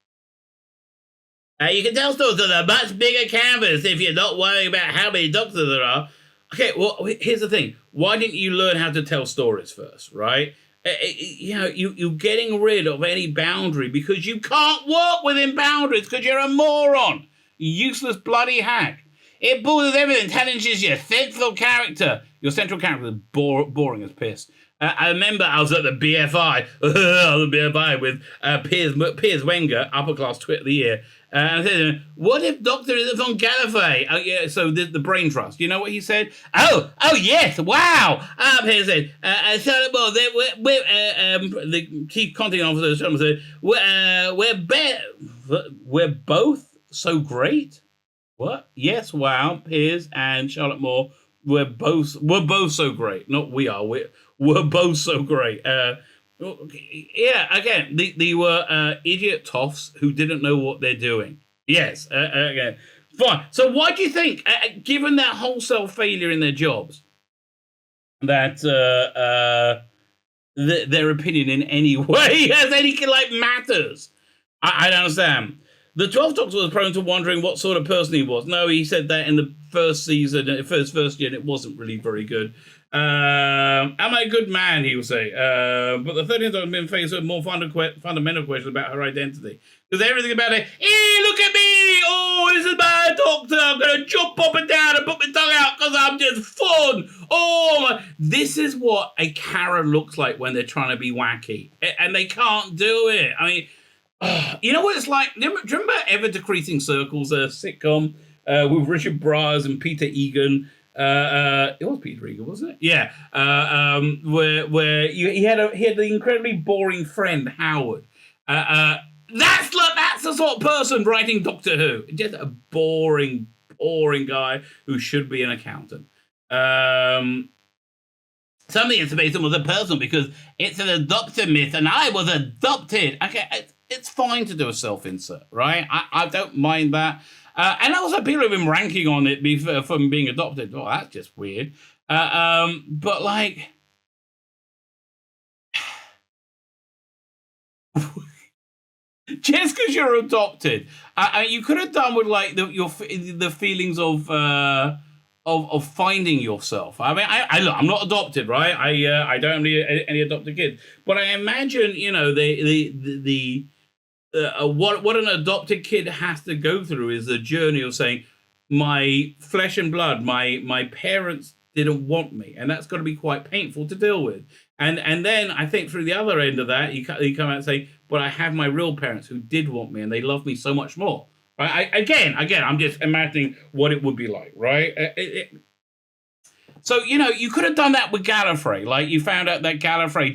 You can tell stories on a much bigger canvas if you're not worrying about how many Doctors there are. Okay, well, here's the thing. Why didn't you learn how to tell stories first, right? You're getting rid of any boundary because you can't work within boundaries because you're a moron. Useless bloody hack. It boils everything, challenges your central character. Your central character is boring as piss. I remember I was at the BFI, with Piers Wenger, upper class twit of the year. And I said, what if Doctor is from Gallifrey? Oh, yeah, so the brain trust. You know what he said? Oh, yes, wow. Piers said, Charlotte Moore, the chief content officer said, we're both so great. What? Yes, wow. Piers and Charlotte Moore, we're both so great. Not we are. We're both so great. Yeah, again, they were idiot toffs who didn't know what they're doing. Yes, again. Fine. So why do you think, given that wholesale failure in their jobs, that their opinion in any way has any matters? I don't understand. The 12th Doctor was prone to wondering what sort of person he was. No, he said that in the first season, first year, and it wasn't really very good. Am I a good man, he would say. But the 13th Doctor has been faced with more fundamental questions about her identity. Because everything about it, hey, look at me! Oh, this is my Doctor! I'm going to jump up and down and put my tongue out because I'm just fun! Oh, this is what a Karen looks like when they're trying to be wacky. And they can't do it. I mean, you know what it's like? Do you remember Ever Decreasing Circles, a sitcom with Richard Briers and Peter Egan? It was Peter Egan, wasn't it? Yeah. Where he had the incredibly boring friend Howard. That's the sort of person writing Doctor Who. Just a boring guy who should be an accountant. Something is based on was a person because it's an adopted myth, and I was adopted. Okay. It's fine to do a self-insert, right? I don't mind that. And also people have been ranking on it from being adopted. Oh, that's just weird. But like... just because you're adopted. You could have done with like the feelings of of finding yourself. I mean, I look, I'm not adopted, right? I don't have any adopted kids, but I imagine, you know, what an adopted kid has to go through is the journey of saying, my flesh and blood, my parents didn't want me, and that's got to be quite painful to deal with. And then I think through the other end of that, you come out and say, but I have my real parents who did want me, and they love me so much more. Right? Again, I'm just imagining what it would be like, right? So, you know, you could have done that with Gallifrey. Like, you found out that Gallifrey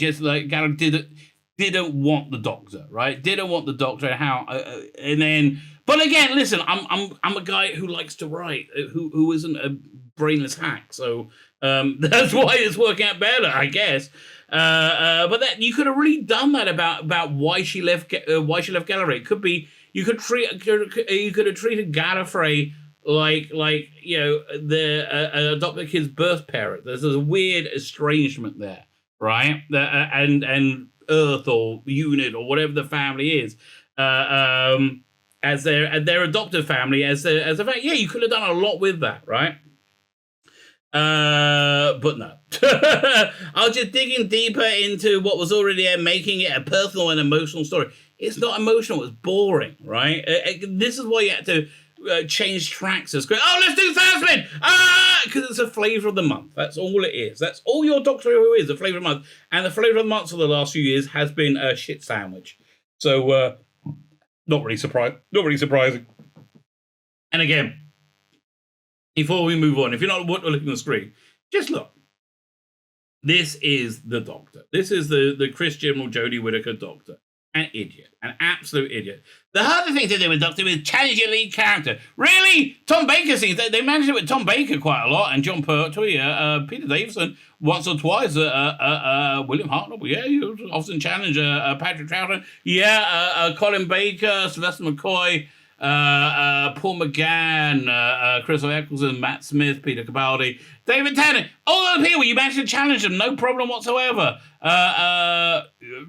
didn't want the Doctor, right? Didn't want the Doctor, and then. But again, listen, I'm a guy who likes to write, who isn't a brainless hack, so that's why it's working out better, I guess. But that you could have really done that about why she left Gallifrey. It could be you could have treated Gallifrey like you know the adopted kid's birth parent. There's a weird estrangement there, right? And Earth or Unit or whatever the family is. As their adoptive family, as a fact, yeah, you could have done a lot with that, right? But no. I was just digging deeper into what was already there, making it a personal and emotional story. It's not emotional, it's boring, right? This is why you had to change tracks. It's great. Oh, let's do Thursman! Because it's a flavour of the month. That's all it is. That's all your Doctor Who is, a flavour of the month. And the flavour of the month for the last few years has been a shit sandwich. So, not really surprising. And again, before we move on, if you're not looking at the screen, just look. This is the Doctor. This is the Chris Chibnall, Jodie Whittaker Doctor. An idiot. An absolute idiot. The harder thing to do with Doctor is challenge your lead character. Really? Tom Baker seems they managed it with Tom Baker quite a lot, and John Pertwee, Peter Davison once or twice, William Hartnell, yeah, you often challenge Patrick Troughton, yeah, Colin Baker, Sylvester McCoy, Paul McGann, Chris Eccleston, Matt Smith, Peter Capaldi, David Tennant, all those people, you managed to challenge them, no problem whatsoever.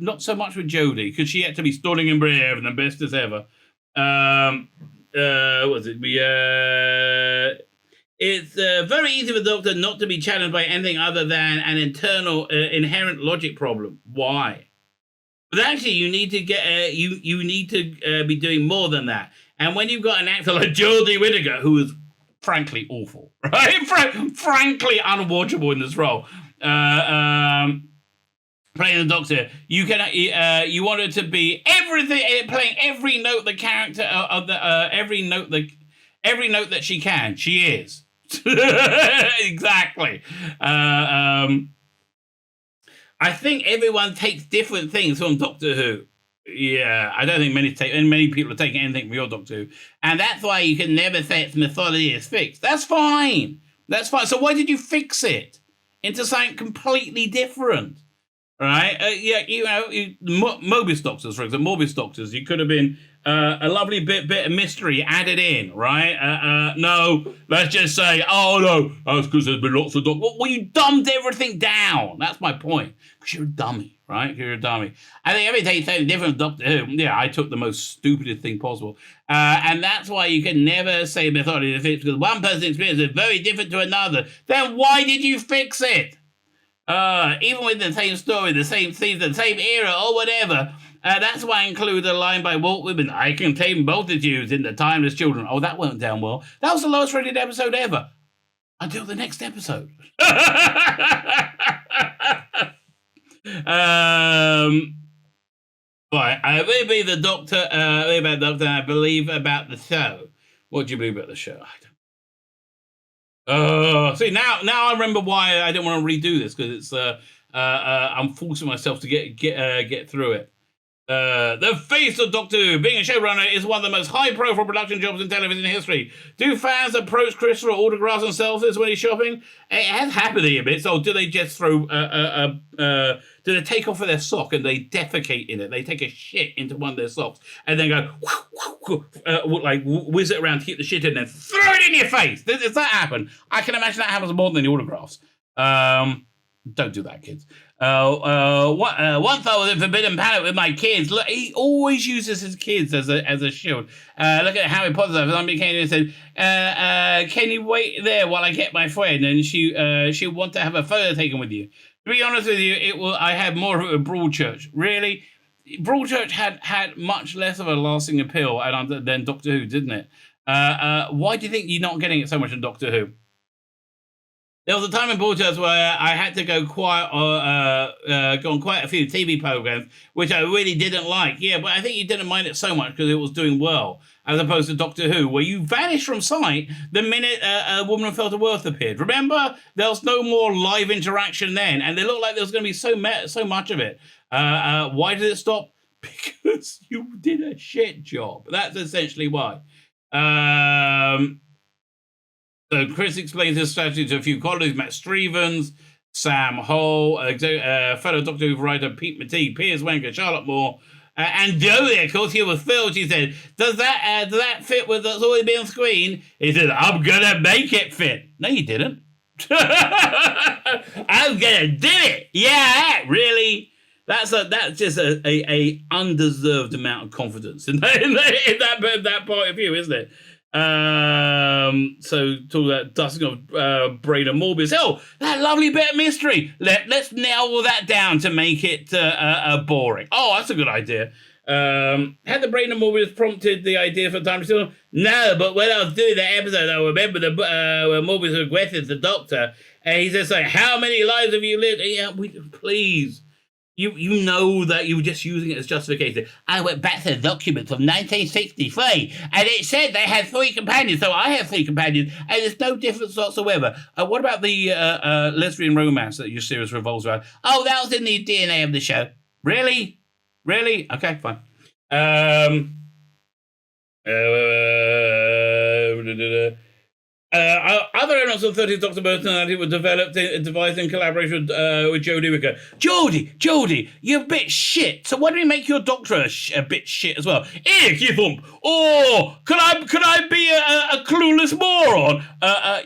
Not so much with Jodie, because she had to be stunning and brave and the best as ever. It's very easy for the Doctor not to be challenged by anything other than an internal, inherent logic problem. Why? But actually, you need to get you need to be doing more than that. And when you've got an actor like Jodie Whittaker, who is frankly awful, right? Frankly unwatchable in this role, playing the Doctor, you can you want her to be everything, playing every note the character of the every note that she can. She is. Exactly. I think everyone takes different things from Doctor Who. Yeah, I don't think many people are taking anything from your Doctor Who, and that's why you can never say its mythology is fixed. That's fine. That's fine. So why did you fix it into something completely different? Right? Yeah, you know, Mobius Doctors, for example, Mobius Doctors, you could have been a lovely bit of mystery added in, right? No, let's just say, oh no, that's because there's been lots of Doctors. Well, you dumbed everything down. That's my point. Because you're a dummy, right? You're a dummy. I think every day something different from Doctor Who. Yeah, I took the most stupidest thing possible. And that's why you can never say mythology is fixed, because one person's experience is very different to another. Then why did you fix it? Even with the same story, the same themes, the same era, or whatever. That's why I include a line by Walt Whitman, I contain multitudes in the timeless children. Oh, that went down well. That was the lowest rated episode ever. Until the next episode. Right, maybe the Doctor, I believe about the show. What do you believe about the show? See, now I remember why I didn't want to redo this, because it's I'm forcing myself to get through it. The face of Doctor Who, being a showrunner, is one of the most high-profile production jobs in television history. Do fans approach Chris for autographs and selfies when he's shopping? It has happened a bit. So do they just throw do they take off of their sock and they defecate in it? They take a shit into one of their socks and then go like whiz it around to keep the shit in, and then throw it in your face. Does that happen? I can imagine that happens more than the autographs. Don't do that, kids. Once I was in Forbidden Planet with my kids. Look, he always uses his kids as a shield. Look at Harry Potter. Somebody came in and said, "Can you wait there while I get my friend?" And she'll want to have a photo taken with you. To be honest with you, I had more of it with Broadchurch. Really, Broadchurch had much less of a lasting appeal than Doctor Who, didn't it? Why do you think you're not getting it so much in Doctor Who? There was a time in Broadchurch where I had to go on quite a few TV programs, which I really didn't like. Yeah, but I think you didn't mind it so much because it was doing well, as opposed to Doctor Who, where you vanished from sight the minute a Woman Who Fell to Earth appeared. Remember, there was no more live interaction then, and it looked like there was going to be so much of it. Why did it stop? Because you did a shit job. That's essentially why. So Chris explains his strategy to a few colleagues: Matt Stevens, Sam Hole, fellow Doctor Who writer Pete McTeague, Piers Wenger, Charlotte Moore, and Joey, of course, here was Phil. She said, does that fit with what's already been on screen? He said, I'm going to make it fit. No, you didn't. I'm going to do it. Yeah, really? That's just a undeserved amount of confidence in that point of view, isn't it? So talk about dusting of Brain and Morbius. Oh, that lovely bit of mystery. Let's nail that down to make it boring. Oh, that's a good idea. Had the Brain and Morbius prompted the idea for Time Machine? No, but when I was doing that episode, I remember when Morbius regretted the Doctor, and he says, like, how many lives have you lived? Yeah, please. You know that you were just using it as justification. I went back to the documents of 1963, and it said they had 3 companions, so I have 3 companions, and there's no difference whatsoever. What about the lesbian romance that your series revolves around? Oh, that was in the DNA of the show. Really? Okay, fine. Other elements of 30th Doctor personality were developed and devised in collaboration with Jodie Whittaker. Jodie, you're a bit shit. So why don't we make your Doctor a bit shit as well? You thump. Oh, could I be a clueless moron?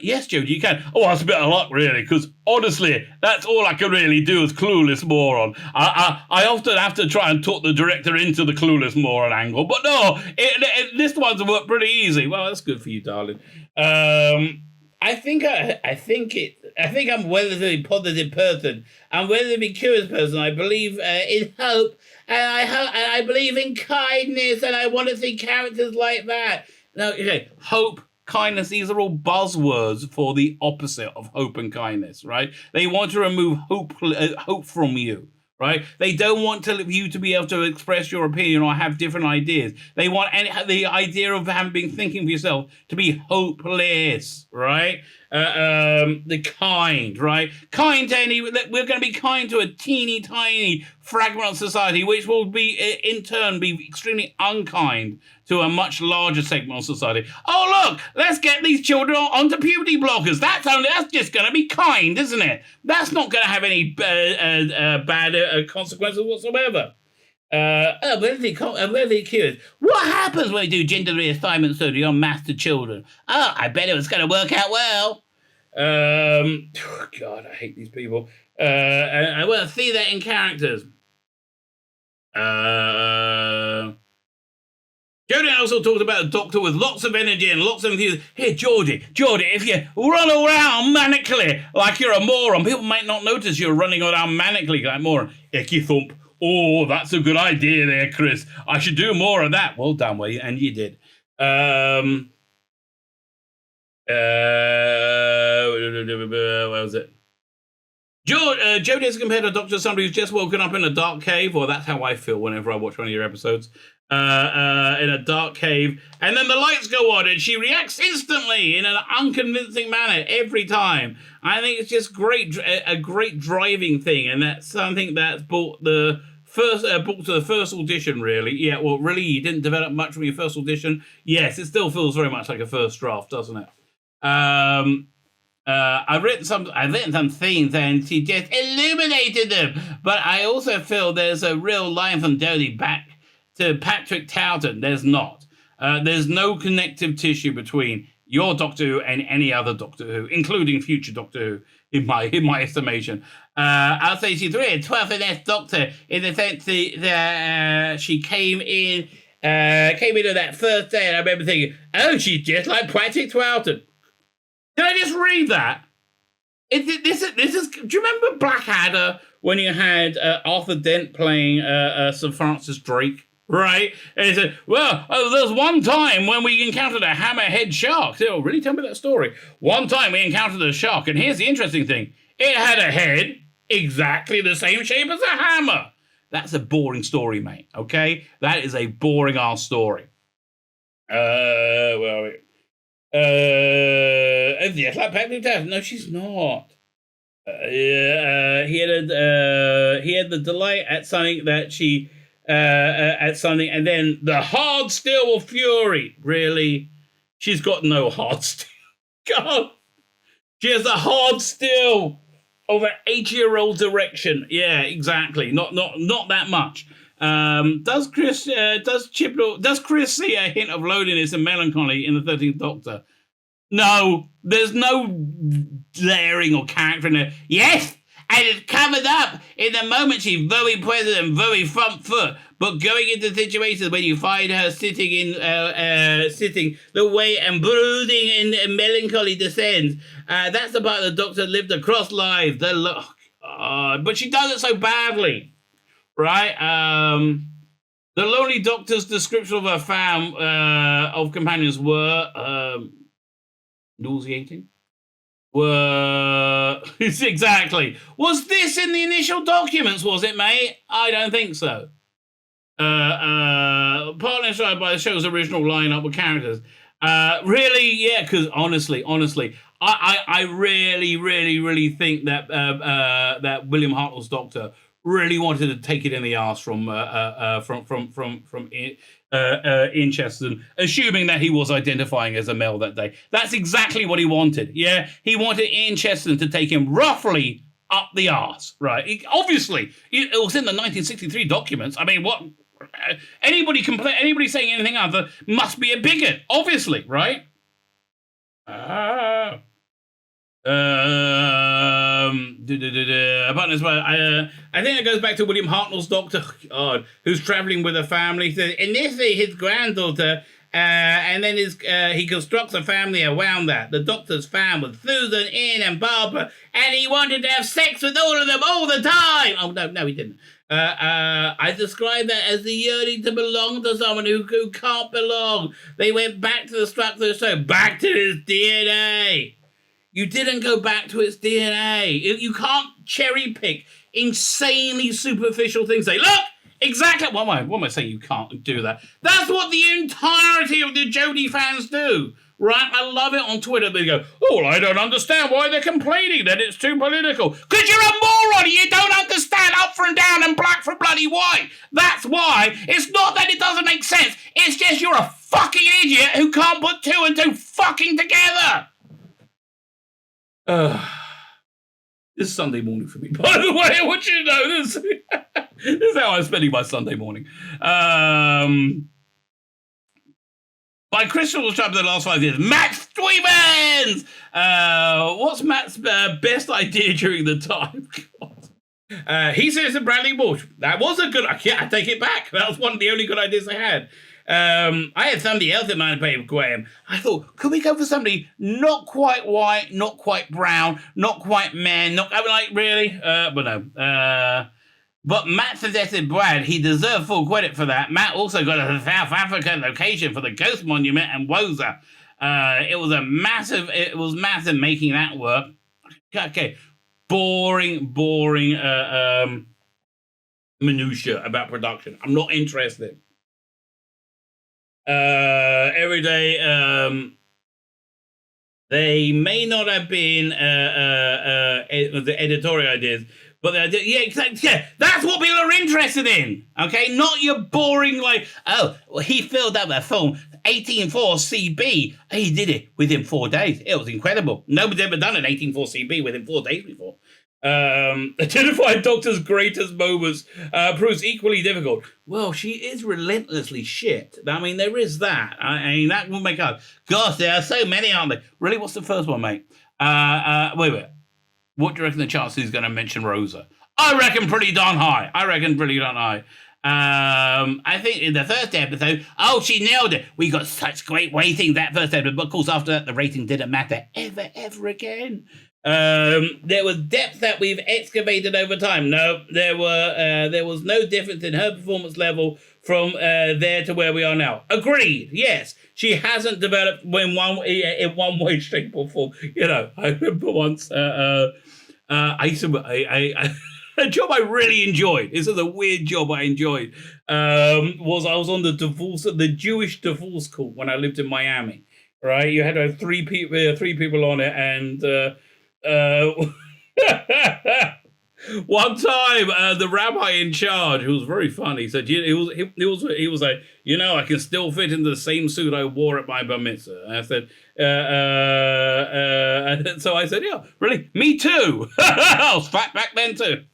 Yes, Jodie, you can. Oh, that's a bit of luck, really, because honestly, that's all I can really do is clueless moron. I often have to try and talk the director into the clueless moron angle, but no, this one's worked pretty easy. Well, that's good for you, darling. I think I'm a relatively positive person. I'm a relatively curious person. I believe in hope, and I believe in kindness, and I want to see characters like that. Now, okay, hope, kindness, these are all buzzwords for the opposite of hope and kindness, right? They want to remove hope from you. Right? They don't want you to be able to express your opinion or have different ideas. They want the idea of having been thinking for yourself to be hopeless, right? The kind, right? Kind to we're going to be kind to a teeny tiny fragment of society, which will be, in turn, be extremely unkind to a much larger segment of society. Oh, look, let's get these children onto puberty blockers. That's just going to be kind, isn't it? That's not going to have any bad consequences whatsoever. I'm really curious. What happens when we do gender reassignment surgery on master children? Oh, I bet it was going to work out well. God, I hate these people. I want to see that in characters. Jodie also talked about a doctor with lots of energy and lots of enthusiasm. Here, Jodie, if you run around manically like you're a moron, people might not notice you're running around manically like a moron. Icky thump. Oh, that's a good idea there, Chris. I should do more of that. Well done, Wade, and you did. What was it? Jodie is compared to Dr. Somebody who's just woken up in a dark cave. Well, that's how I feel whenever I watch one of your episodes. In a dark cave, and then the lights go on, and she reacts instantly in an unconvincing manner every time. I think it's just a great driving thing, and that's something that's brought to the first audition, really. Yeah, well, really, you didn't develop much from your first audition. Yes, it still feels very much like a first draft, doesn't it? I've written some themes, and she just illuminated them. But I also feel there's a real line from Jodie back to Patrick Troughton. There's not. There's no connective tissue between your Doctor Who and any other Doctor Who, including future Doctor Who, in my estimation. I'll say she's really a 12th finesse doctor in the sense that she came in on that first day, and I remember thinking, oh, she's just like Patrick Troughton. Did I just read that? This is. Do you remember Blackadder when you had Arthur Dent playing Sir Francis Drake? Right? And he said, well, there's one time when we encountered a hammerhead shark. Oh, really? Tell me that story. One time we encountered a shark, and here's the interesting thing. It had a head exactly the same shape as a hammer. That's a boring story, mate, okay? That is a boring-ass story. Yes, like Patrick Troughton. No, she's not. He had the delight at something that she... at something, and then the hard steel of fury. Really? She's got no hard steel. God. She has the hard steel of an 80-year-old's erection. Yeah, exactly. Not that much. Does Chris see a hint of loneliness and melancholy in the 13th Doctor? No, there's no layering or character in there. Yes, and it's covered up in the moment she's very present and very front foot. But going into situations when you find her sitting the way and brooding and melancholy descends, that's the part of the Doctor lived across lives. But she does it so badly, right? The Lonely Doctor's description of her fam of companions were nauseating. Exactly. Was this in the initial documents, was it, mate? I don't think so. Partly inspired by the show's original lineup with characters. Really, yeah, because honestly, I really think that that William Hartnell's Doctor really wanted to take it in the arse from Ian Chesterton, assuming that he was identifying as a male that day. That's exactly what he wanted. Yeah, he wanted Ian Chesterton to take him roughly up the arse, right? Obviously, it was in the 1963 documents. I mean, what? Anybody saying anything other must be a bigot, obviously, right? I think it goes back to William Hartnell's Doctor, who's travelling with a family. Initially, his granddaughter, and then he constructs a family around that. The Doctor's fam was Susan, Ian, and Barbara, and he wanted to have sex with all of them all the time. Oh, no, he didn't. I describe that as the yearning to belong to someone who can't belong. They went back to the structure of the show, back to his DNA. You didn't go back to its DNA. You can't cherry pick insanely superficial things. Say, look, exactly. What am I saying? You can't do that. That's what the entirety of the Jodie fans do. Right? I love it on Twitter. They go, oh, well, I don't understand why they're complaining that it's too political. Because you're a moron. You don't understand up from down and black from bloody white. That's why. It's not that it doesn't make sense. It's just you're a fucking idiot who can't put two and two fucking together. This is Sunday morning for me, by the way. I want you to know this. This is how I'm spending my Sunday morning. By Crystal Trap the last 5 years, Matt Stevens! What's Matt's best idea during the time? He says to Bradley Walsh. That was a good idea. I take it back. That was one of the only good ideas I had. I had somebody else in mind, Graham. I thought, could we go for somebody not quite white, not quite brown, not quite man, really? But no. But Matt suggested Brad. He deserved full credit for that. Matt also got a South African location for the Ghost Monument and Woza. It was massive making that work. Okay. Boring minutia about production. I'm not interested. Every day, they may not have been the editorial ideas, but yeah, exactly. Yeah, that's what people are interested in. Okay, not your boring he filled up that film 18.4 CB. He did it within 4 days. It was incredible. Nobody's ever done an 18.4 CB within 4 days before. Identifying Doctor's greatest moments proves equally difficult. Well, she is relentlessly shit. I mean, there is that. I mean, that will make up. Gosh, there are so many, aren't there? Really, what's the first one, mate? Wait. What do you reckon the chances he's going to mention Rosa? I reckon pretty darn high. I think in the first episode, she nailed it. We got such great ratings that first episode, but of course after that the rating didn't matter ever again. There was depth that we've excavated over time. No, there was no difference in her performance level from there to where we are now. Agreed. Yes, she hasn't developed in one way, shape, or form. I remember once a job I really enjoyed. This is a weird job I enjoyed. Was I was on the Jewish divorce court when I lived in Miami. Right, you had three people on it, and one time the rabbi in charge, who was very funny, said he was like, I can still fit into the same suit I wore at my bar mitzvah. And I said, and so I said, yeah, really, me too. I was fat back then too.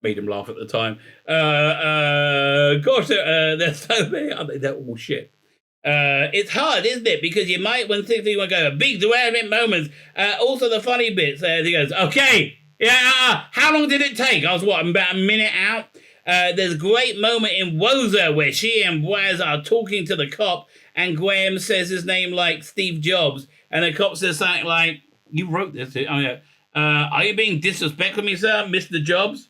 Made him laugh at the time. Gosh, they're so many. They're all shit. It's hard, isn't it? Because you might, when things you want to go, big dramatic moments. Also the funny bits. He goes, okay, yeah. How long did it take? I was about a minute out. There's a great moment in Woza where she and Braz are talking to the cop, and Graham says his name like Steve Jobs, and the cop says something like, "You wrote this? Are you being disrespectful to me, sir, Mr. Jobs?"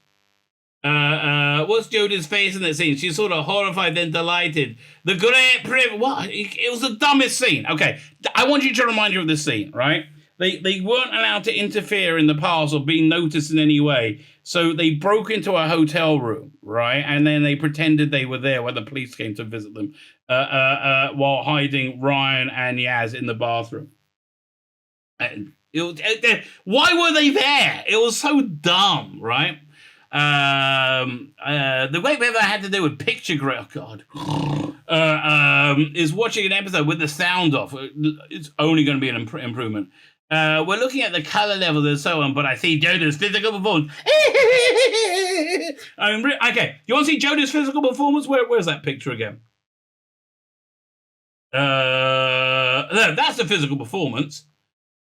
What's Jodie's face in that scene? She's sort of horrified, then delighted. The great what? It was the dumbest scene. Okay, I want you to remind you of this scene, right? They weren't allowed to interfere in the past or be noticed in any way. So they broke into a hotel room, right? And then they pretended they were there when the police came to visit them while hiding Ryan and Yaz in the bathroom. And why were they there? It was so dumb, right? The great bit that I had to do with picture grade, is watching an episode with the sound off. It's only going to be an improvement. We're looking at the color levels and so on, but I see Jodie's physical performance. Okay, you want to see Jodie's physical performance? Where's that picture again? No, that's the physical performance.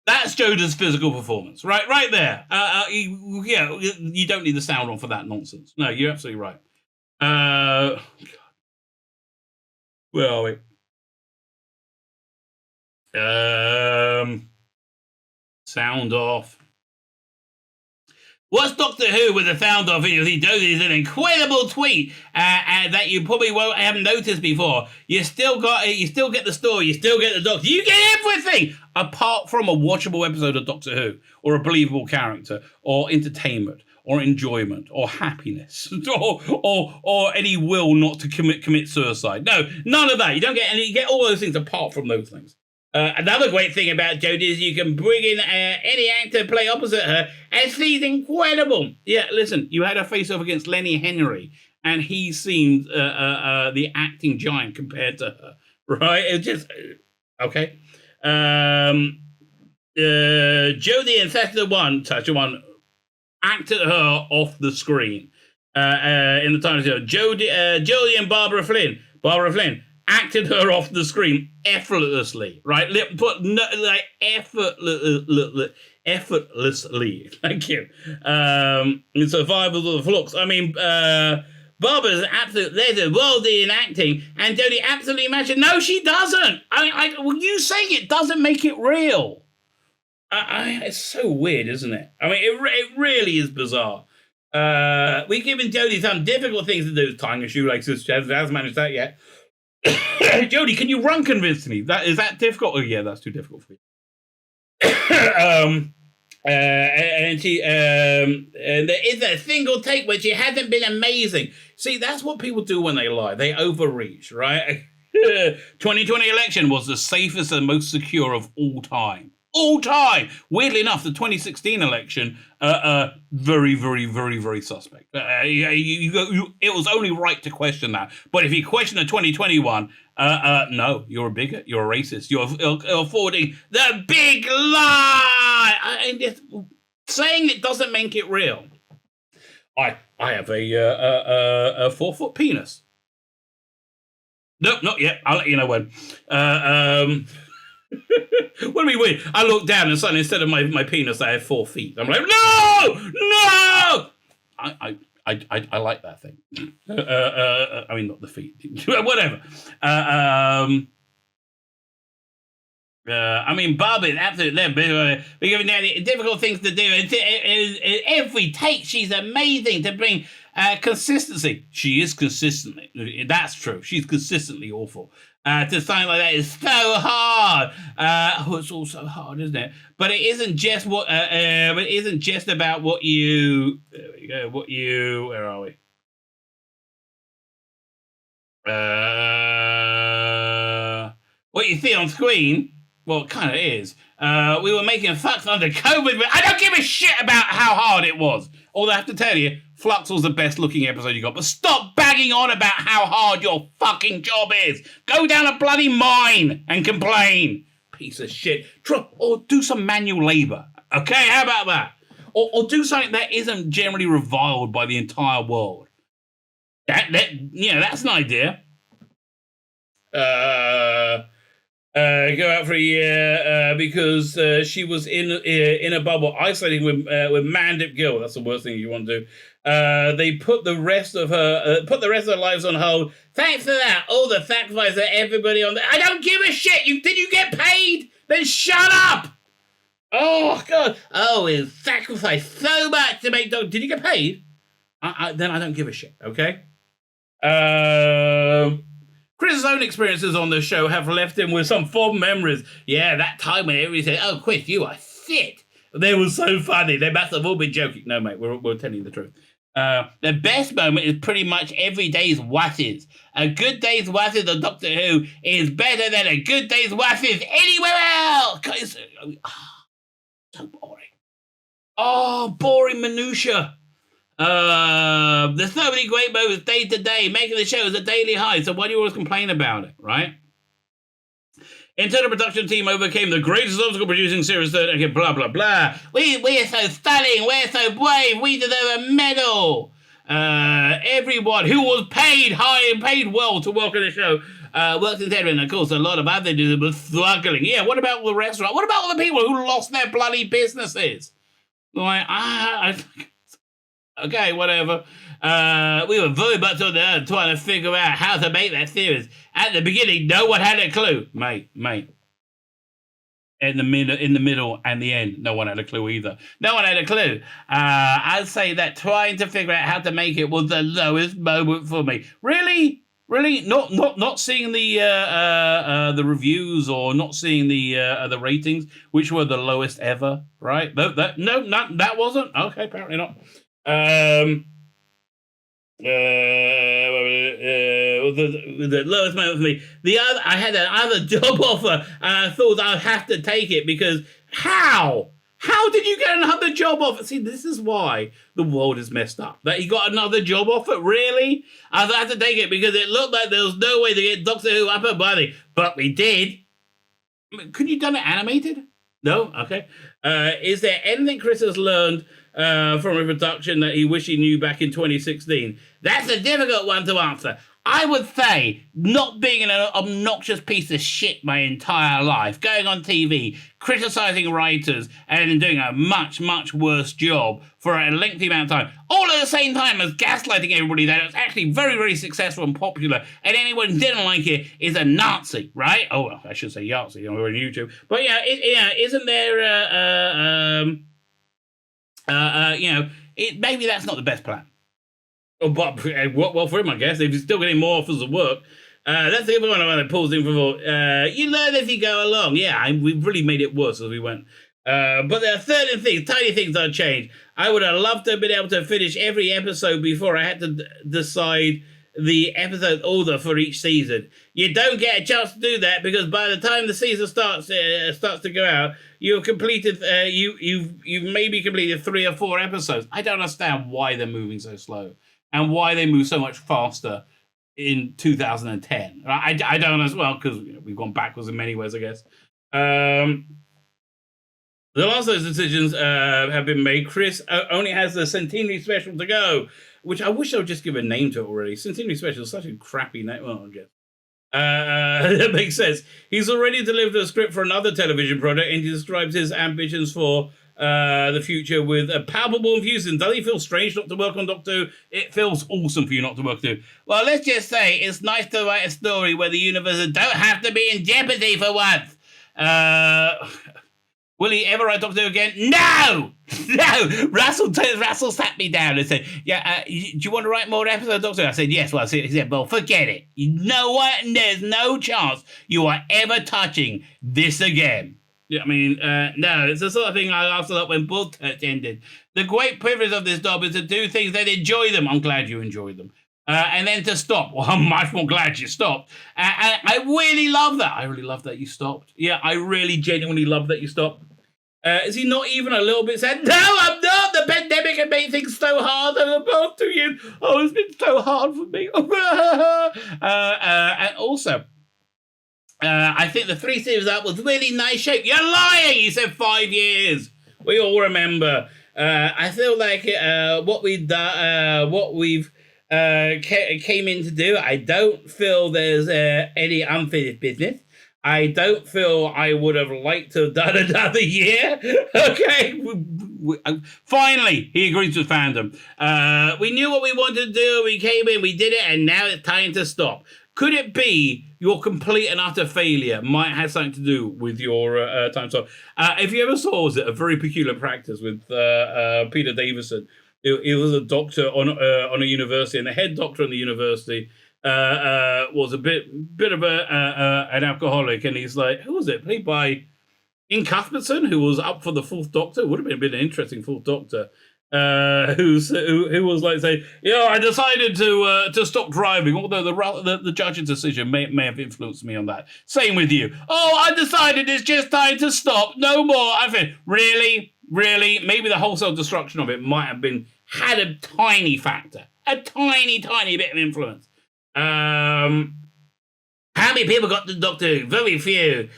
That's Jodie's physical performance, right there. You don't need the sound on for that nonsense. No, you're absolutely right. Where are we? Sound off. What's Doctor Who with the sound off? He does an incredible tweet that you probably haven't noticed before. You still get the story, you still get the Doctor, you get everything apart from a watchable episode of Doctor Who, or a believable character, or entertainment, or enjoyment, or happiness, or any will not to commit suicide. No, none of that. You don't get any. You get all those things apart from those things. Another great thing about Jodie is you can bring in any actor to play opposite her, and she's incredible. Yeah, listen, you had her face off against Lenny Henry, and he seemed the acting giant compared to her, right? It's just, okay. Jodie in Saturday One acted her off the screen in the time show. Jodie and Barbara Flynn acted her off the screen effortlessly, right? Effortlessly. Thank you. In Survival of the Flux. I mean, Barbara's an absolute legend, worldly in acting, and Jodie absolutely matches. No, she doesn't. Well, you saying it doesn't make it real. It's so weird, isn't it? I mean, it really is bizarre. We've given Jodie some difficult things to do, tying her shoelaces. She hasn't managed that yet. Jodie, can you run convincingly? Is that difficult? Oh yeah, that's too difficult for you. And there isn't a single take where she hasn't been amazing. See, that's what people do when they lie. They overreach, right? 2020 election was the safest and most secure of all time. All time. Weirdly enough, the 2016 election, very, very, very, very suspect. It was only right to question that. But if you question the 2021, no, you're a bigot. You're a racist. You're forwarding the big lie. And just saying it doesn't make it real. I have a 4-foot penis. Nope, not yet. I'll let you know when. What do we win? I look down and suddenly instead of my penis, I have 4 feet. I'm like, no! I like that thing. I mean, not the feet. Whatever. I mean, Bob is absolutely we're giving Nanny difficult things to do. Every take, she's amazing to bring consistency. She is consistently. That's true. She's consistently awful. To something like that is so hard. It's all so hard, isn't it? But it isn't just what. It isn't just about what you. There we go. What you. Where are we? What you see on screen. Well, it kind of is. We were making Flux under COVID. I don't give a shit about how hard it was. Although I have to tell you, Flux was the best looking episode you got. But stop bagging on about how hard your fucking job is. Go down a bloody mine and complain. Piece of shit. Or do some manual labor. Okay, how about that? Or do something that isn't generally reviled by the entire world. That's an idea. Go out for a year because she was in a bubble, isolating with Mandip Gill. That's the worst thing you want to do. They put the rest of her lives on hold. Thanks for that. All the sacrifice that everybody on there. I don't give a shit. Did you get paid? Then shut up. Oh God. Oh, it sacrificed so much to make dog. Did you get paid? Then I don't give a shit. Okay. Chris's own experiences on the show have left him with some fond memories. Yeah, that time when everybody said, "Oh, Chris, you are shit." They were so funny. They must have all been joking. No, mate, we're telling you the truth. The best moment is pretty much every day's wasses. A good day's wasses of Doctor Who is better than a good day's wasses anywhere else. So boring. Oh, boring minutiae. There's so many great moments day to day, making the show as a daily high, so why do you always complain about it, right? Internal production team overcame the greatest obstacle producing series third, okay, blah, blah, blah. We're so stunning, we're so brave, we deserve a medal. Everyone who was paid high and paid well to work on the show worked in theatre, and of course a lot of other dudes were struggling. Yeah, what about the restaurant? What about all the people who lost their bloody businesses? Like, okay, whatever. We were very much on the earth trying to figure out how to make that series. At the beginning, no one had a clue. Mate. In the middle and the end, no one had a clue either. No one had a clue. I'd say that trying to figure out how to make it was the lowest moment for me. Really? Not seeing the reviews or not seeing the ratings, which were the lowest ever, right? That wasn't? Okay, apparently not. The lowest moment for me. I had another job offer, and I thought I'd have to take it because how? How did you get another job offer? See, this is why the world is messed up. That you got another job offer? Really? I had to take it because it looked like there was no way to get Doctor Who up and running, but we did. Could you done it animated? No? Okay. Is there anything Chris has learned from a production that he wished he knew back in 2016? That's a difficult one to answer. I would say not being an obnoxious piece of shit my entire life, going on TV, criticising writers, and doing a much, much worse job for a lengthy amount of time, all at the same time as gaslighting everybody that it's actually very, very successful and popular, and anyone who didn't like it is a Nazi, right? Oh, well, I should say Yahtzee, we're on YouTube. But yeah, isn't there, maybe that's not the best plan. But well for him, I guess. If he's still getting more offers of work. That's the other one I paused in for. You learn as you go along. Yeah, we've really made it worse as we went. But there are certain things, tiny things I'd change. I would have loved to have been able to finish every episode before I had to decide the episode order for each season. You don't get a chance to do that because by the time the season starts to go out, you've completed you've maybe completed 3 or 4 episodes. I don't understand why they're moving so slow. And why they move so much faster in 2010. I don't know as well, because we've gone backwards in many ways, I guess. The last of those decisions have been made. Chris only has the Centenary Special to go, which I wish I would just give a name to it already. Centenary Special is such a crappy name. Well, I guess. That makes sense. He's already delivered a script for another television project, and he describes his ambitions for the future with a palpable enthusiasm. Does he feel strange not to work on Doctor Who? It feels awesome for you not to work on. Well, let's just say it's nice to write a story where the universe don't have to be in jeopardy for once. Will he ever write Doctor Who again? No! No! Russell sat me down and said, do you want to write more episodes of Doctor Who? I said, yes. Well, he said, well, forget it. You know what? There's no chance you are ever touching this again. Yeah, I mean, no, it's the sort of thing I asked a lot when Bull Church ended. The great privilege of this job is to do things that enjoy them. I'm glad you enjoy them. And then to stop. Well, I'm much more glad you stopped. I really love that. I really love that you stopped. Yeah, I really genuinely love that you stopped. Is he not even a little bit sad? No, I'm not. The pandemic had made things so hard over the past 2 years. Oh, it's been so hard for me. And also, I think the 3 series up was really nice shape. You're lying. You said 5 years. We all remember. I feel like what we've done, what we've came in to do. I don't feel there's any unfinished business. I don't feel I would have liked to have done another year. Okay. Finally, he agrees with Fandom. We knew what we wanted to do. We came in, we did it, and now it's time to stop. Could it be your complete and utter failure might have something to do with your time stop? If you ever saw, was it a very peculiar practice with Peter Davison? He was a doctor on a university, and the head doctor on the university was a bit of an alcoholic, and he's like, who was it? Played by Ian Cuthbertson, who was up for the Fourth Doctor. Would have been an interesting Fourth Doctor. Who was like saying, I decided to stop driving, although the judge's decision may have influenced me on that. Same with you. Oh, I decided it's just time to stop. No more. I think really, maybe the wholesale destruction of it might have had a tiny factor, a tiny bit of influence. How many people got to Doctor Who? Very few.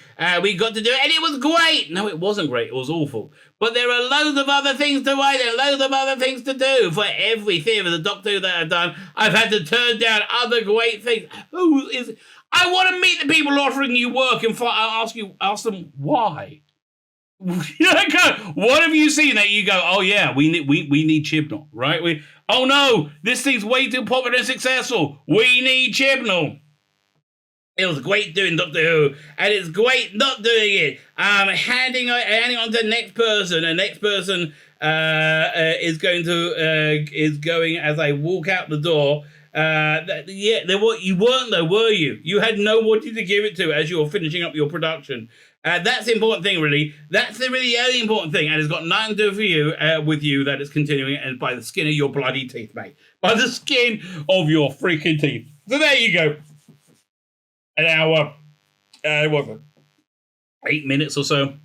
We got to do it, and it was great. No, it wasn't great. It was awful. But there are loads of other things to write and loads of other things to do. For every theory of the Doctor Who that I've done, I've had to turn down other great things. I want to meet the people offering you work and ask them why. What have you seen that you go, oh yeah, we need Chibnall, right? Oh no, this thing's way too popular and successful. We need Chibnall. It was great doing Doctor Who, and it's great not doing it. Handing on to the next person. The next person is going as I walk out the door. You weren't though, were you? You had nobody to give it to as you were finishing up your production. That's the important thing, really. That's the really only important thing, and it's got nothing to do with you that it's continuing, and by the skin of your bloody teeth, mate. By the skin of your freaking teeth. So there you go. An hour, what was it? 8 minutes or so.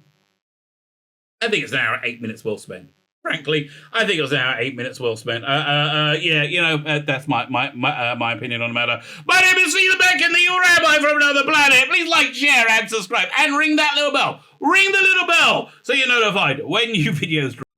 I think it's an hour, 8 minutes well spent. Frankly, I think it was an hour, 8 minutes well spent. That's my opinion on the matter. My name is Tzvi Lebetkin, the Rabbi from another planet. Please like, share, and subscribe, and ring that little bell. Ring the little bell so you're notified when new videos drop.